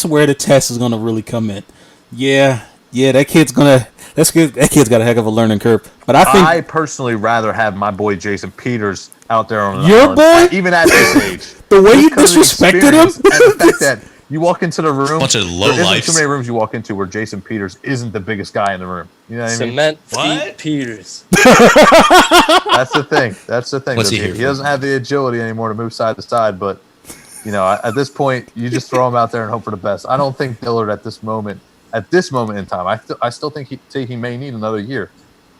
where the test is going to really come in. Yeah, that kid's got a heck of a learning curve. But I personally rather have my boy Jason Peters out there on your boy, even at this age. The way you disrespected him, and the fact that you walk into the room, bunch of low there life. isn't too many rooms you walk into where Jason Peters isn't the biggest guy in the room. You know what I mean? Cement feet Peters. That's the thing. What's he doesn't have the agility anymore to move side to side, but at this point, you just throw him out there and hope for the best. I don't think Dillard at this moment in time, I still think he may need another year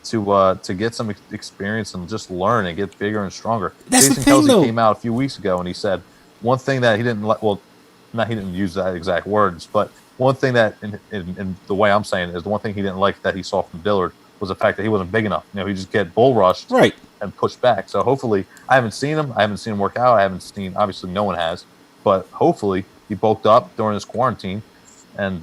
to get some experience and just learn and get bigger and stronger. That's Jason the thing, Kelsey though. came out a few weeks ago and he said one thing that he didn't use that exact words, but one thing that, in the way I'm saying it, is the one thing he didn't like that he saw from Dillard was the fact that he wasn't big enough. He just get bull rushed Right. and pushed back. So hopefully, I haven't seen him. I haven't seen him work out. I haven't seen, obviously, no one has. But hopefully, he bulked up during his quarantine, and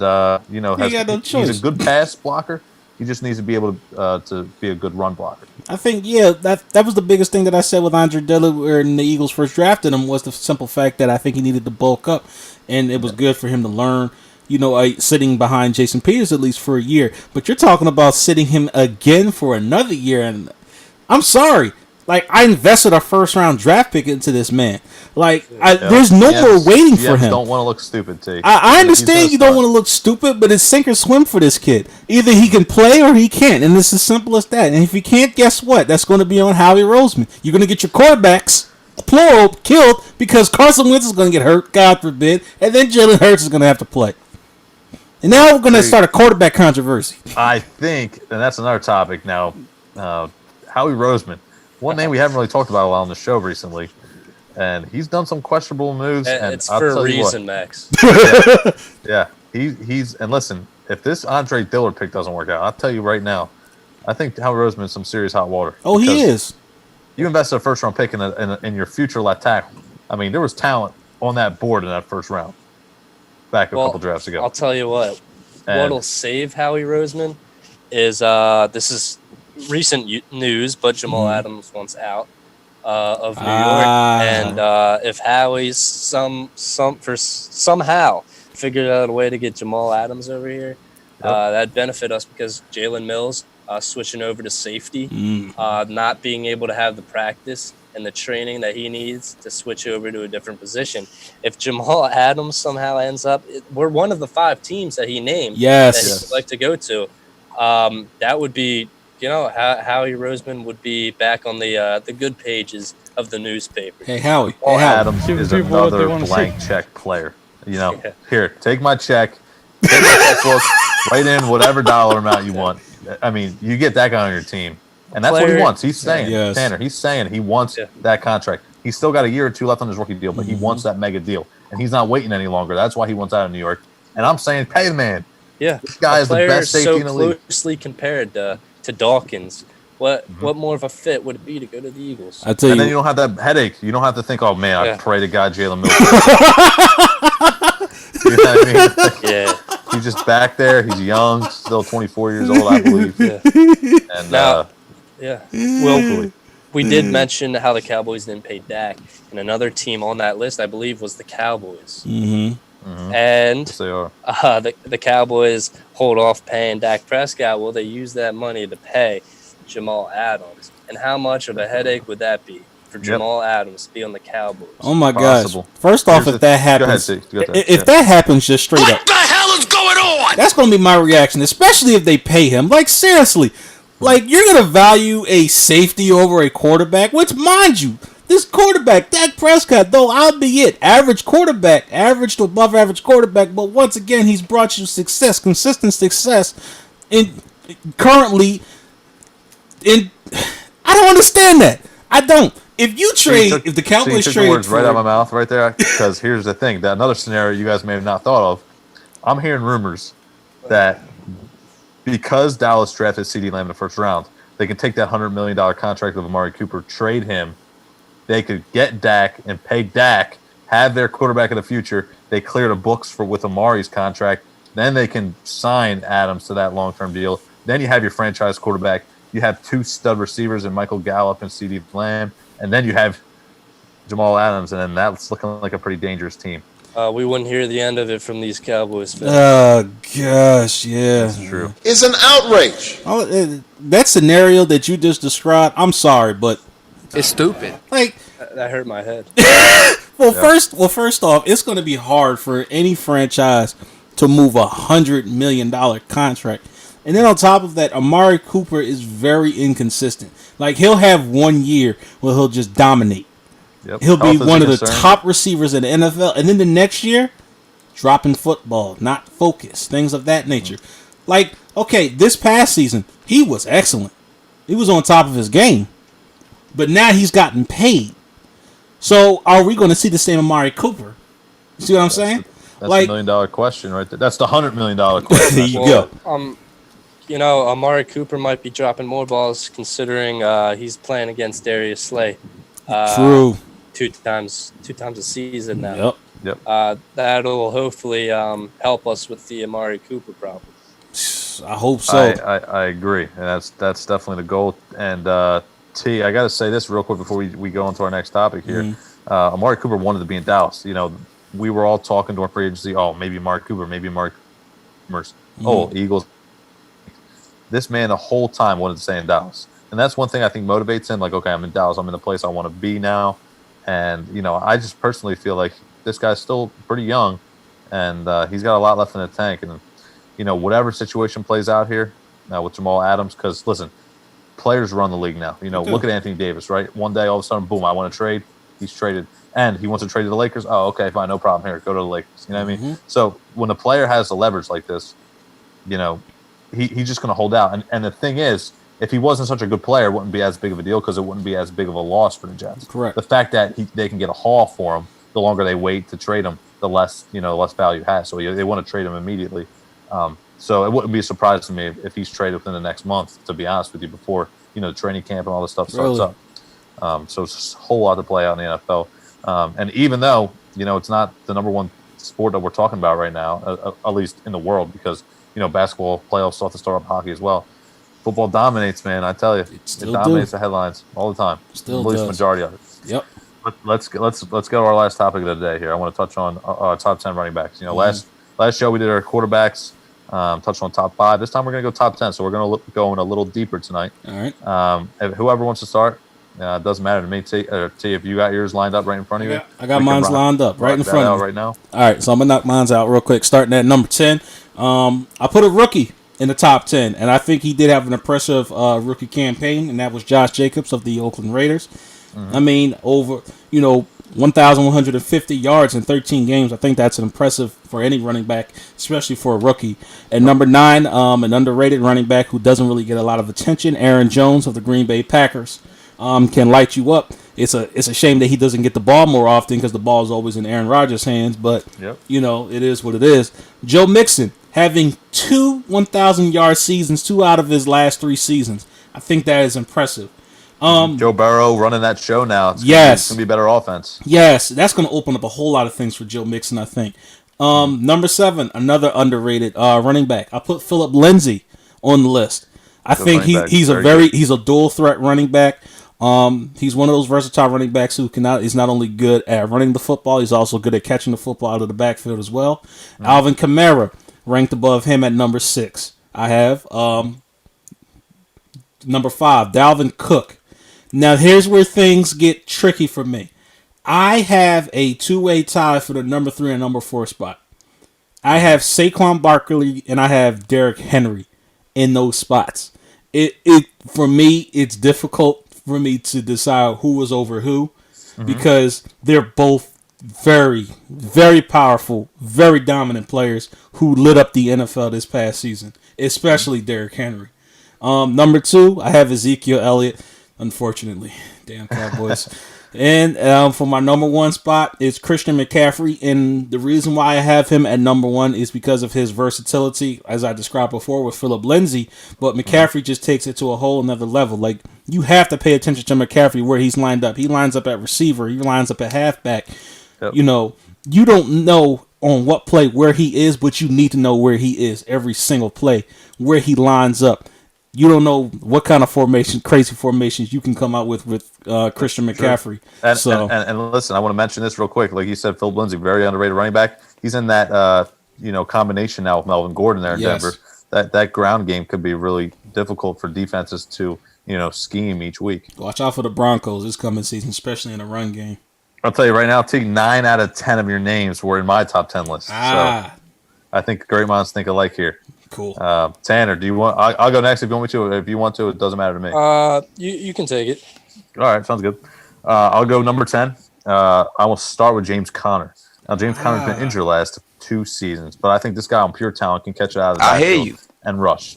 he's a good pass blocker. He just needs to be able to be a good run blocker. I think, that was the biggest thing that I said with Andre Dillard when the Eagles first drafted him, was the simple fact that I think he needed to bulk up, and it was good for him to learn, sitting behind Jason Peters at least for a year. But you're talking about sitting him again for another year, and I'm sorry. Like, I invested a first-round draft pick into this man. Like, there's no more waiting for him. Don't want to look stupid, T. I understand you don't want to look stupid, but it's sink or swim for this kid. Either he can play or he can't, and it's as simple as that. And if he can't, guess what? That's going to be on Howie Roseman. You're going to get your quarterbacks, plural, killed because Carson Wentz is going to get hurt, God forbid, and then Jalen Hurts is going to have to play. And now we're going to start a quarterback controversy. I think, and that's another topic now, Howie Roseman. One name we haven't really talked about a lot on the show recently, and he's done some questionable moves. And it's for a reason, Max. Yeah, he's and listen, if this Andre Dillard pick doesn't work out, I'll tell you right now, I think Howie Roseman is some serious hot water. Oh, he is. You invested a first round pick in your future left tackle. I mean, there was talent on that board in that first round back a couple drafts ago. I'll tell you what'll save Howie Roseman is this is recent news, but Jamal Adams wants out of New York, and if Howie's somehow figured out a way to get Jamal Adams over here, that'd benefit us because Jalen Mills switching over to safety, not being able to have the practice and the training that he needs to switch over to a different position. If Jamal Adams somehow ends up, we're one of the 5 teams that he named that he would like to go to. That would be. Howie Roseman would be back on the good pages of the newspaper. Hey, Howie. Adams is another blank check player. Here, take my check, take my checkbook, write in whatever dollar amount you want. I mean, you get that guy on your team. And that's what he wants. He's saying, Tanner, he's saying he wants that contract. He's still got a year or 2 left on his rookie deal, but he wants that mega deal. And he's not waiting any longer. That's why he wants out of New York. And I'm saying, pay the man. Yeah. This guy is the best safety in the league. Closely compared to Dawkins. What more of a fit would it be to go to the Eagles? And then you don't have that headache. You don't have to think, oh man, I pray to God Jalen Mills. You know what I mean? Yeah. He's just back there. He's young, still 24 years old, I believe. Yeah. And well, we did mention how the Cowboys didn't pay Dak, and another team on that list, I believe, was the Cowboys. And yes, they are. The Cowboys hold off paying Dak Prescott. Well, they use that money to pay Jamal Adams. And how much of a headache would that be for Jamal Adams to be on the Cowboys? Oh my gosh! First off, if that happens, if that happens, just straight up, what the hell is going on? That's going to be my reaction, especially if they pay him. Like, seriously, like, you're going to value a safety over a quarterback, which, mind you, this quarterback, Dak Prescott, though, albeit average quarterback, average to above average quarterback, but once again, he's brought you success, consistent success, currently, I don't understand that. I don't. If you trade, if the Cowboys trade, words right out of my mouth right there. Because here's the thing: that another scenario you guys may have not thought of. I'm hearing rumors that because Dallas drafted CeeDee Lamb in the first round, they can take that $100 million contract of Amari Cooper, trade him. They could get Dak and pay Dak, have their quarterback of the future. They clear the books with Amari's contract. Then they can sign Adams to that long-term deal. Then you have your franchise quarterback. You have 2 stud receivers in Michael Gallup and CeeDee Lamb. And then you have Jamal Adams, and then that's looking like a pretty dangerous team. We wouldn't hear the end of it from these Cowboys fans. Oh, gosh, yeah. That's true. It's an outrage. That scenario that you just described, I'm sorry, but it's stupid. Like, that hurt my head. First off, it's going to be hard for any franchise to move $100 million contract. And then on top of that, Amari Cooper is very inconsistent. Like, he'll have 1 year where he'll just dominate. Yep. He'll be one of the top receivers in the NFL. And then the next year, dropping football, not focus, things of that nature. Like, okay, this past season, he was excellent. He was on top of his game. But now he's gotten paid. So are we going to see the same Amari Cooper? You see what I'm saying? That's the $1 million question right there. That's the $100 million question. There you go. Amari Cooper might be dropping more balls considering he's playing against Darius Slay. True. Two times a season now. Yep. That'll hopefully help us with the Amari Cooper problem. I hope so. I agree. And that's definitely the goal. And T, I got to say this real quick before we go into our next topic here. Mm-hmm. Amari Cooper wanted to be in Dallas. We were all talking during free agency. Oh, maybe Amari Cooper, maybe Amari Cooper. Oh, Eagles. This man the whole time wanted to stay in Dallas. And that's one thing I think motivates him. Like, okay, I'm in Dallas. I'm in the place I want to be now. And, I just personally feel like this guy's still pretty young. And he's got a lot left in the tank. And, whatever situation plays out here with Jamal Adams, because, listen, players run the league now. Look at Anthony Davis, right? One day, all of a sudden, boom, I want to trade. He's traded. And he wants to trade to the Lakers. Oh, okay, fine, no problem. Here, go to the Lakers. You know what I mean? So when a player has the leverage like this, he's just going to hold out. And the thing is, if he wasn't such a good player, it wouldn't be as big of a deal because it wouldn't be as big of a loss for the Jets. Correct. The fact that they can get a haul for him, the longer they wait to trade him, the less less value it has. So they want to trade him immediately. So it wouldn't be a surprise to me if he's traded within the next month. To be honest with you, before the training camp and all this stuff starts up. So it's a whole lot to play out in the NFL. And even though it's not the number one sport that we're talking about right now, at least in the world, because basketball playoffs still have to start up hockey as well. Football dominates, man. I tell you, it dominates the headlines all the time. Still at least does. the majority of it. Yep. Let's go to our last topic of the day here. I want to touch on our top 10 running backs. Last show we did our quarterbacks, touched on top 5. This time we're going to go top 10. So we're going to go in a little deeper tonight. All right. If whoever wants to start, it doesn't matter to me. T, if you got yours lined up right in front of you, I got mine lined up right in front of me right now. All right, so I'm gonna knock mine out real quick. Starting at number 10, I put a rookie in the top 10, and I think he did have an impressive rookie campaign, and that was Josh Jacobs of the Oakland Raiders. I mean, over 1,150 yards in 13 games. I think that's impressive for any running back, especially for a rookie. And number 9, an underrated running back who doesn't really get a lot of attention, Aaron Jones of the Green Bay Packers. Can light you up. It's a shame that he doesn't get the ball more often because the ball is always in Aaron Rodgers' hands. But it is what it is. Joe Mixon having 2 1,000-yard seasons, 2 out of his last 3 seasons. I think that is impressive. Joe Burrow running that show now. It's gonna be better offense. Yes, that's going to open up a whole lot of things for Joe Mixon, I think. Number 7, another underrated running back. I put Philip Lindsay on the list. I think he's a dual threat running back. He's one of those versatile running backs who is not only good at running the football, he's also good at catching the football out of the backfield as well. Alvin Kamara ranked above him at number 6. I have number 5, Dalvin Cook. Now here's where things get tricky for me. I have a 2-way tie for the number 3 and number 4 spot. I have Saquon Barkley and I have Derrick Henry in those spots. It for me, it's difficult for me to decide who was over who because they're both very, very powerful, very dominant players who lit up the NFL this past season, especially Derrick Henry. Number 2, I have Ezekiel Elliott, unfortunately. Damn Cowboys. And for my number 1 spot, it's Christian McCaffrey. And the reason why I have him at number 1 is because of his versatility, as I described before with Philip Lindsay. But McCaffrey just takes it to a whole another level. Like, you have to pay attention to McCaffrey where he's lined up. He lines up at receiver. He lines up at halfback. Yep. You don't know on what play where he is, but you need to know where he is every single play, where he lines up. You don't know what kind of crazy formations you can come out with Christian McCaffrey. And listen, I want to mention this real quick. Like you said, Phil Lindsay, very underrated running back. He's in that combination now with Melvin Gordon there in Denver. That ground game could be really difficult for defenses to scheme each week. Watch out for the Broncos this coming season, especially in the run game. I'll tell you right now, T, 9 out of 10 of your names were in my top 10 list. So I think great minds think alike here. Cool. Tanner, do you want? I'll go next if you want me to. If you want to, it doesn't matter to me. You can take it. All right, sounds good. I'll go number 10. I will start with James Conner. Now, James Conner's been injured last 2 seasons, but I think this guy on pure talent can catch it out of the backfield and rush.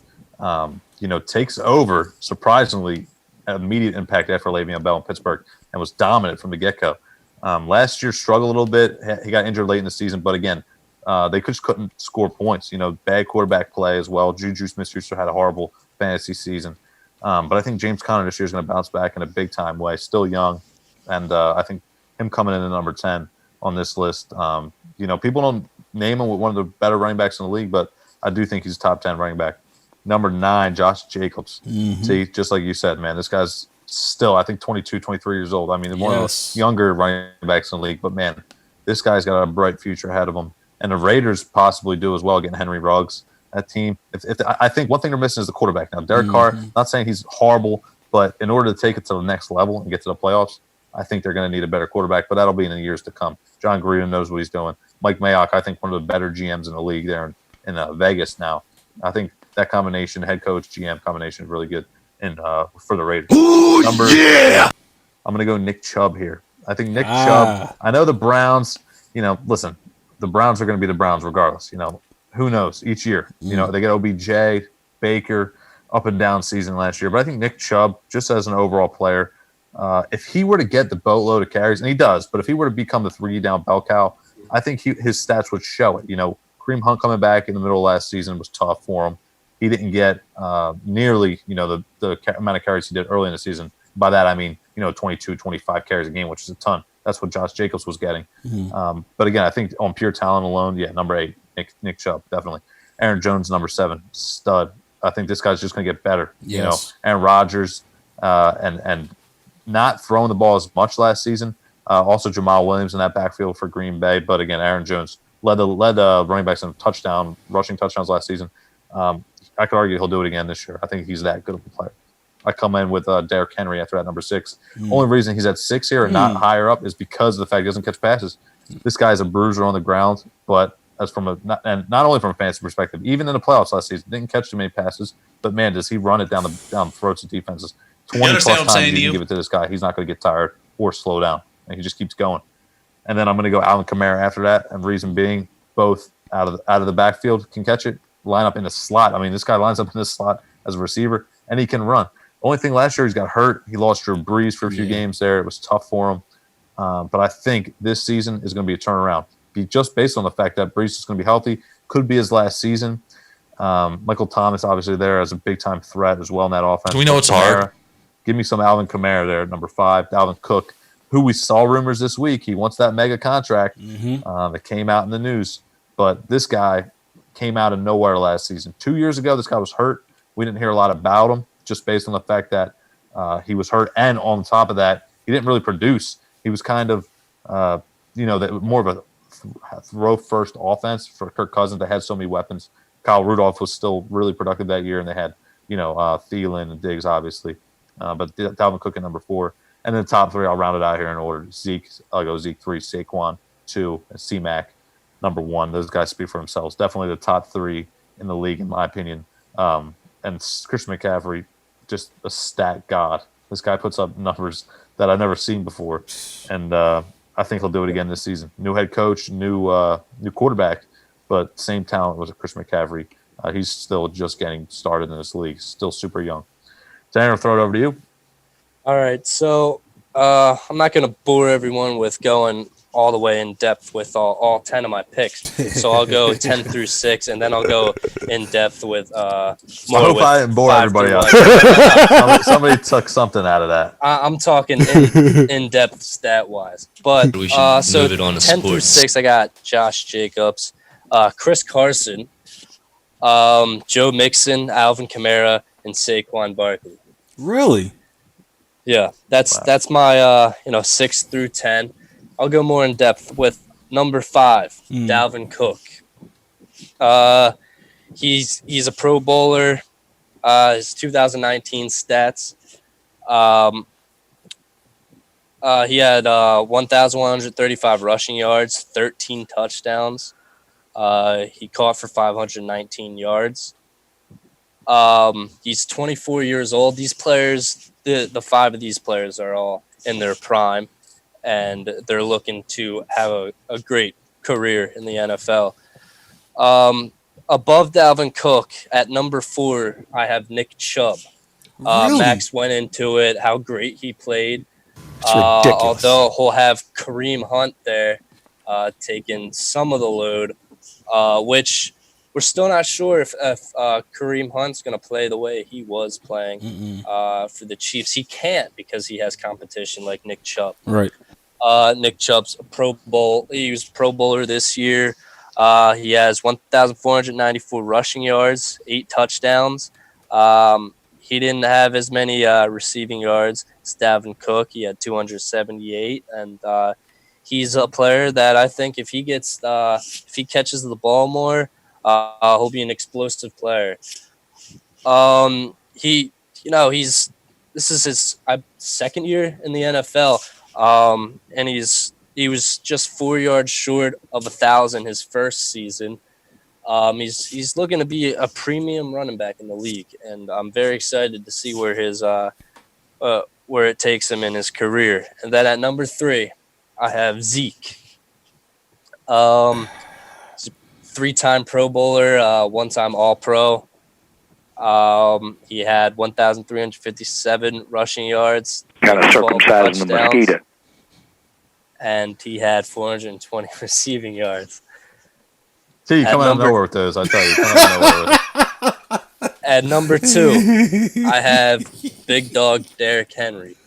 Takes over surprisingly immediate impact after Le'Veon Bell in Pittsburgh and was dominant from the get-go. Last year struggled a little bit. He got injured late in the season, but again, They just couldn't score points. Bad quarterback play as well. Juju Smith-Schuster had a horrible fantasy season. But I think James Conner this year is going to bounce back in a big-time way. Still young. And I think him coming in at number 10 on this list, people don't name him with one of the better running backs in the league, but I do think he's a top 10 running back. Number 9, Josh Jacobs. Mm-hmm. See, just like you said, man, this guy's still, I think, 22, 23 years old. I mean, one of the younger running backs in the league, but man, this guy's got a bright future ahead of him. And the Raiders possibly do as well, getting Henry Ruggs. That team, I think one thing they're missing is the quarterback. Now, Derek Carr, not saying he's horrible, but in order to take it to the next level and get to the playoffs, I think they're going to need a better quarterback, but that'll be in the years to come. John Gruden knows what he's doing. Mike Mayock, I think one of the better GMs in the league there in Vegas now. I think that combination, head coach, GM combination, is really good for the Raiders. Ooh, yeah! I'm going to go Nick Chubb here. I think Nick Chubb, I know the Browns, listen, the Browns are going to be the Browns regardless. Who knows each year? They get OBJ, Baker, up and down season last year. But I think Nick Chubb, just as an overall player, if he were to get the boatload of carries, and he does, but if he were to become the 3-down bell cow, I think his stats would show it. Kareem Hunt coming back in the middle of last season was tough for him. He didn't get nearly, the amount of carries he did early in the season. By that, I mean, 22, 25 carries a game, which is a ton. That's what Josh Jacobs was getting. But again, I think on pure talent alone, number 8, Nick Chubb, definitely. Aaron Jones, number 7, stud. I think this guy's just going to get better. Yes. Aaron Rodgers, and not throwing the ball as much last season. Also, Jamal Williams in that backfield for Green Bay. But again, Aaron Jones led running backs in rushing touchdowns last season. I could argue he'll do it again this year. I think he's that good of a player. I come in with Derrick Henry after that, number 6. Only reason he's at 6 here and not higher up is because of the fact he doesn't catch passes. This guy's a bruiser on the ground, but as from not only from a fantasy perspective, even in the playoffs last season, didn't catch too many passes. But man, does he run it down the throats of defenses? 20 plus times you can give it to this guy. He's not going to get tired or slow down, and he just keeps going. And then I'm going to go Alvin Kamara after that, and reason being, both out of the backfield can catch it, line up in the slot. I mean, this guy lines up in the slot as a receiver, and he can run. Only thing last year, he's got hurt. He lost Drew Brees for a few games there. It was tough for him. But I think this season is going to be a turnaround. Just based on the fact that Brees is going to be healthy, could be his last season. Michael Thomas, obviously, there as a big-time threat as well in that offense. Do we know it's hard? Give me some Alvin Kamara there, number 5. Dalvin Cook, who we saw rumors this week. He wants that mega contract. That came out in the news. But this guy came out of nowhere last season. 2 years ago, this guy was hurt. We didn't hear a lot about him, just based on the fact that he was hurt. And on top of that, he didn't really produce. He was kind of, more of a throw-first offense for Kirk Cousins. They had so many weapons. Kyle Rudolph was still really productive that year, and they had, Thielen and Diggs, obviously. But Dalvin Cook at number 4. And then the top 3, I'll round it out here in order. Zeke, I'll go Zeke 3, Saquon 2, and C-Mac number 1. Those guys speak for themselves. Definitely the top 3 in the league, in my opinion. And Christian McCaffrey, just a stat god. This guy puts up numbers that I've never seen before. And I think he'll do it again this season. New head coach, new quarterback, but same talent was Christian McCaffrey. He's still just getting started in this league, still super young. Tanner, I'll throw it over to you. All right, so I'm not going to bore everyone with going all the way in depth with all 10 of my picks. So I'll go 10 through 6, and then I'll go in depth with I hope I didn't bore everybody out. Somebody took something out of that. I'm talking in depth stat wise. But We should so move it on to 10 through sports. 6, I got Josh Jacobs, Chris Carson, Joe Mixon, Alvin Kamara, and Saquon Barkley. Really? Yeah, that's my 6 through 10. I'll go more in depth with number 5, Dalvin Cook. He's a Pro Bowler. His 2019 stats. He had 1,135 rushing yards, 13 touchdowns. He caught for 519 yards. He's 24 years old. These players, the 5 of these players are all in their prime, and they're looking to have a great career in the NFL. Above Dalvin Cook, at number 4, I have Nick Chubb. Really? Max went into it, how great he played. It's ridiculous. Although he'll have Kareem Hunt there taking some of the load. which we're still not sure if Kareem Hunt's going to play the way he was playing for the Chiefs. He can't because he has competition like Nick Chubb. Right. Nick Chubb's a Pro Bowl. He was Pro Bowler this year. He has 1,494 rushing yards, 8 touchdowns. He didn't have as many receiving yards as Dalvin Cook. He had 278, and he's a player that I think if he catches the ball more, he'll be an explosive player. This is his second year in the NFL, and he was just 4 yards short of 1,000 his first season. He's looking to be a premium running back in the league, and I'm very excited to see where it takes him in his career. And then at number 3, I have Zeke. He's a 3-time Pro Bowler, 1-time All-Pro. He had 1,357 rushing yards. Kind of circumcising the mosquito. And he had 420 receiving yards. See, you coming out of nowhere with those, I tell you. Coming out of nowhere with. At number 2, I have big dog Derrick Henry.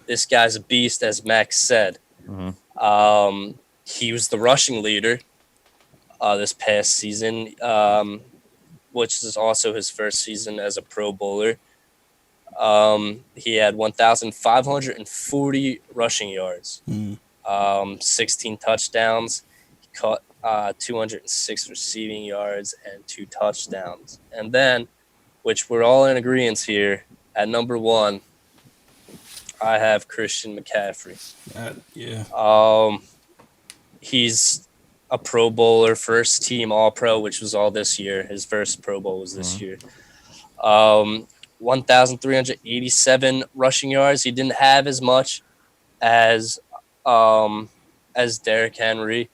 This guy's a beast, as Max said. Mm-hmm. He was the rushing leader this past season, which is also his first season as a Pro Bowler. He had 1,540 rushing yards, 16 touchdowns. He caught 206 receiving yards and 2 touchdowns. And then, which we're all in agreement here, at number 1, I have Christian McCaffrey. He's a Pro Bowler, first team All-Pro, which was all this year. His first Pro Bowl was this year. 1,387 rushing yards. He didn't have as much as Derrick Henry.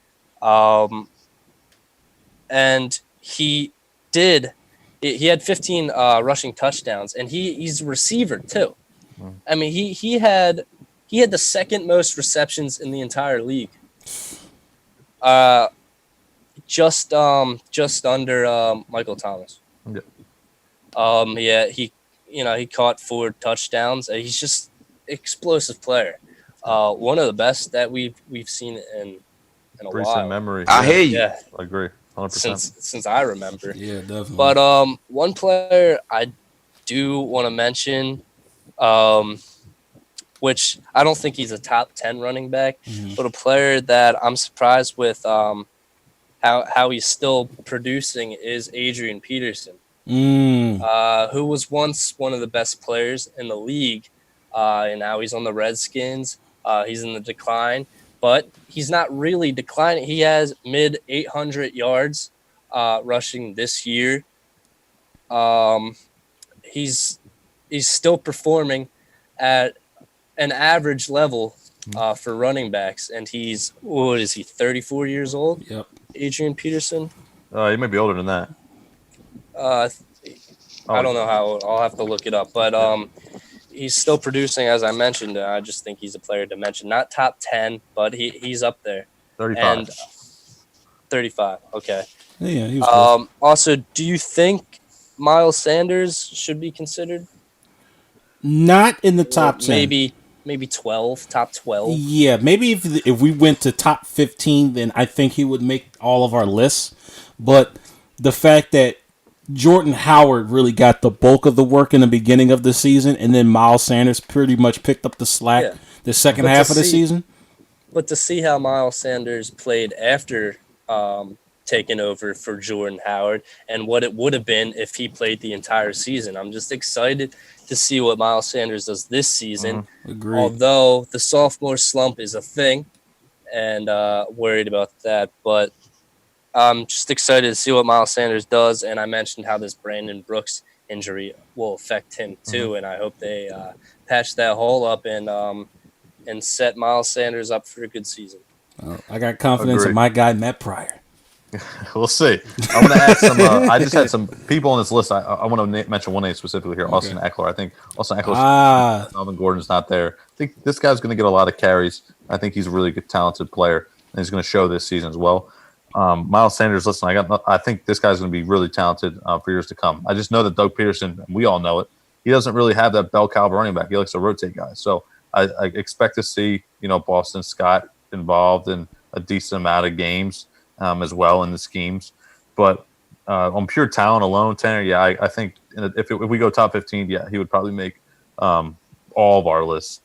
And he had 15 rushing touchdowns, and he's a receiver too. I mean, he had the second most receptions in the entire league. Just under Michael Thomas. Yeah. He caught 4 touchdowns. He's just explosive player. One of the best that we've seen in a recent while. memory. I hear you. Yeah, I agree, 100%. since I remember. Yeah, definitely. But one player I do want to mention, which I don't think he's a top 10 running back, but a player that I'm surprised with how he's still producing is Adrian Peterson, who was once one of the best players in the league, and now he's on the Redskins. He's in the decline, but he's not really declining. He has mid 800 yards rushing this year. He's still performing at an average level for running backs, and he's 34 years old? Yep. Adrian Peterson. He may be older than that. I don't know how old. I'll have to look it up, but he's still producing, as I mentioned. I just think he's a player to mention. Not top 10, but he's up there. 35. And 35. Okay. Yeah, he was Also, do you think Miles Sanders should be considered? not in the top 10. Maybe 12, top 12. Yeah, maybe if we went to top 15, then I think he would make all of our lists. But the fact that Jordan Howard really got the bulk of the work in the beginning of the season, and then Miles Sanders pretty much picked up the slack the second half of the season. But to see how Miles Sanders played after taking over for Jordan Howard and what it would have been if he played the entire season, I'm just excited to see what Miles Sanders does this season. Agreed. Although the sophomore slump is a thing, and worried about that. But I'm just excited to see what Miles Sanders does. And I mentioned how this Brandon Brooks injury will affect him too. And I hope they patch that hole up and set Miles Sanders up for a good season. I got confidence in my guy, Matt Pryor. We'll see. I want to add some. I just had some people on this list. I want to mention one name specifically here. Austin Eckler. I think Austin Eckler. Melvin Gordon's not there. I think this guy's going to get a lot of carries. I think he's a really good, talented player, and he's going to show this season as well. Miles Sanders, listen, I think this guy's going to be really talented for years to come. I just know that Doug Peterson, we all know it, he doesn't really have that bell caliber running back. He likes to rotate guys. So I expect to see, Boston Scott involved in a decent amount of games as well in the schemes. But on pure talent alone, Tanner, yeah, I think if we go top 15, yeah, he would probably make all of our lists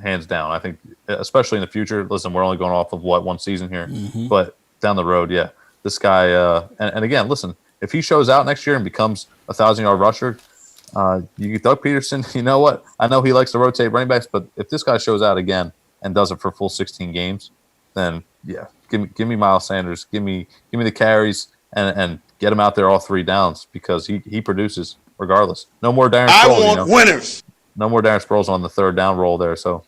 hands down. I think, especially in the future, listen, we're only going off of one season here, but down the road, yeah, this guy, and again, listen, if he shows out next year and becomes a 1,000-yard rusher, you Doug Peterson, you know what? I know he likes to rotate running backs, but if this guy shows out again and does it for full 16 games, then yeah, give me Miles Sanders, give me the carries and get him out there all 3 downs because he produces regardless. No more Darren Sproles. I want winners. No more Darren Sproles on the 3rd down roll there. So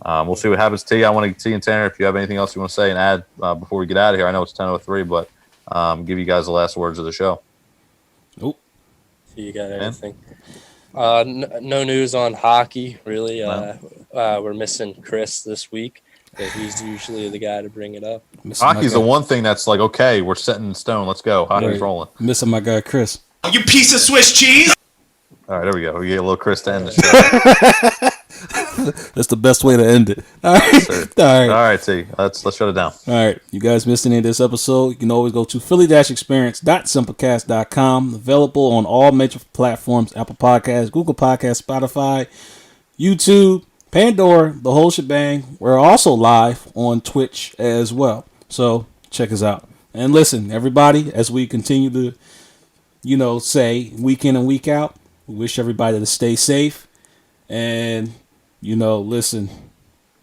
we'll see what happens to you. I want to see you, Tanner, if you have anything else you want to say and add before we get out of here. I know it's 10:03, but give you guys the last words of the show. Nope. You got anything? No news on hockey, really. We're missing Chris this week. He's usually the guy to bring it up. Hockey's the one thing that's like, okay, we're set in stone. Let's go. Hockey's rolling. Missing my guy, Chris. You piece of Swiss cheese. All right, there we go. We get a little Chris to end the show. That's the best way to end it. All right. All right, T. Let's shut it down. All right. You guys missed any of this episode, you can always go to philly-experience.simplecast.com. Available on all major platforms, Apple Podcasts, Google Podcasts, Spotify, YouTube, Pandora, the whole shebang. We're also live on Twitch as well. So check us out. And listen, everybody, as we continue to, say week in and week out, we wish everybody to stay safe. And, listen,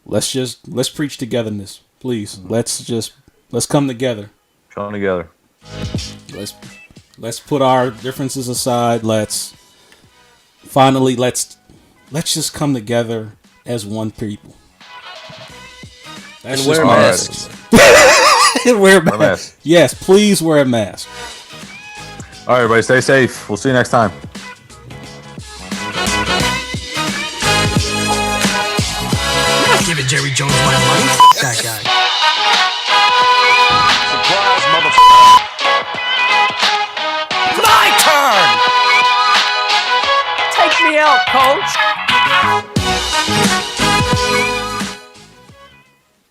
let's preach togetherness, please. Let's come together. Come together. Let's put our differences aside. Let's just come together as one people. And wear masks. Wear a mask. Yes, please wear a mask. All right, everybody, stay safe. We'll see you next time. Give it Jerry Jones my money. That guy. Surprise, motherfucker. My turn! Take me out, coach.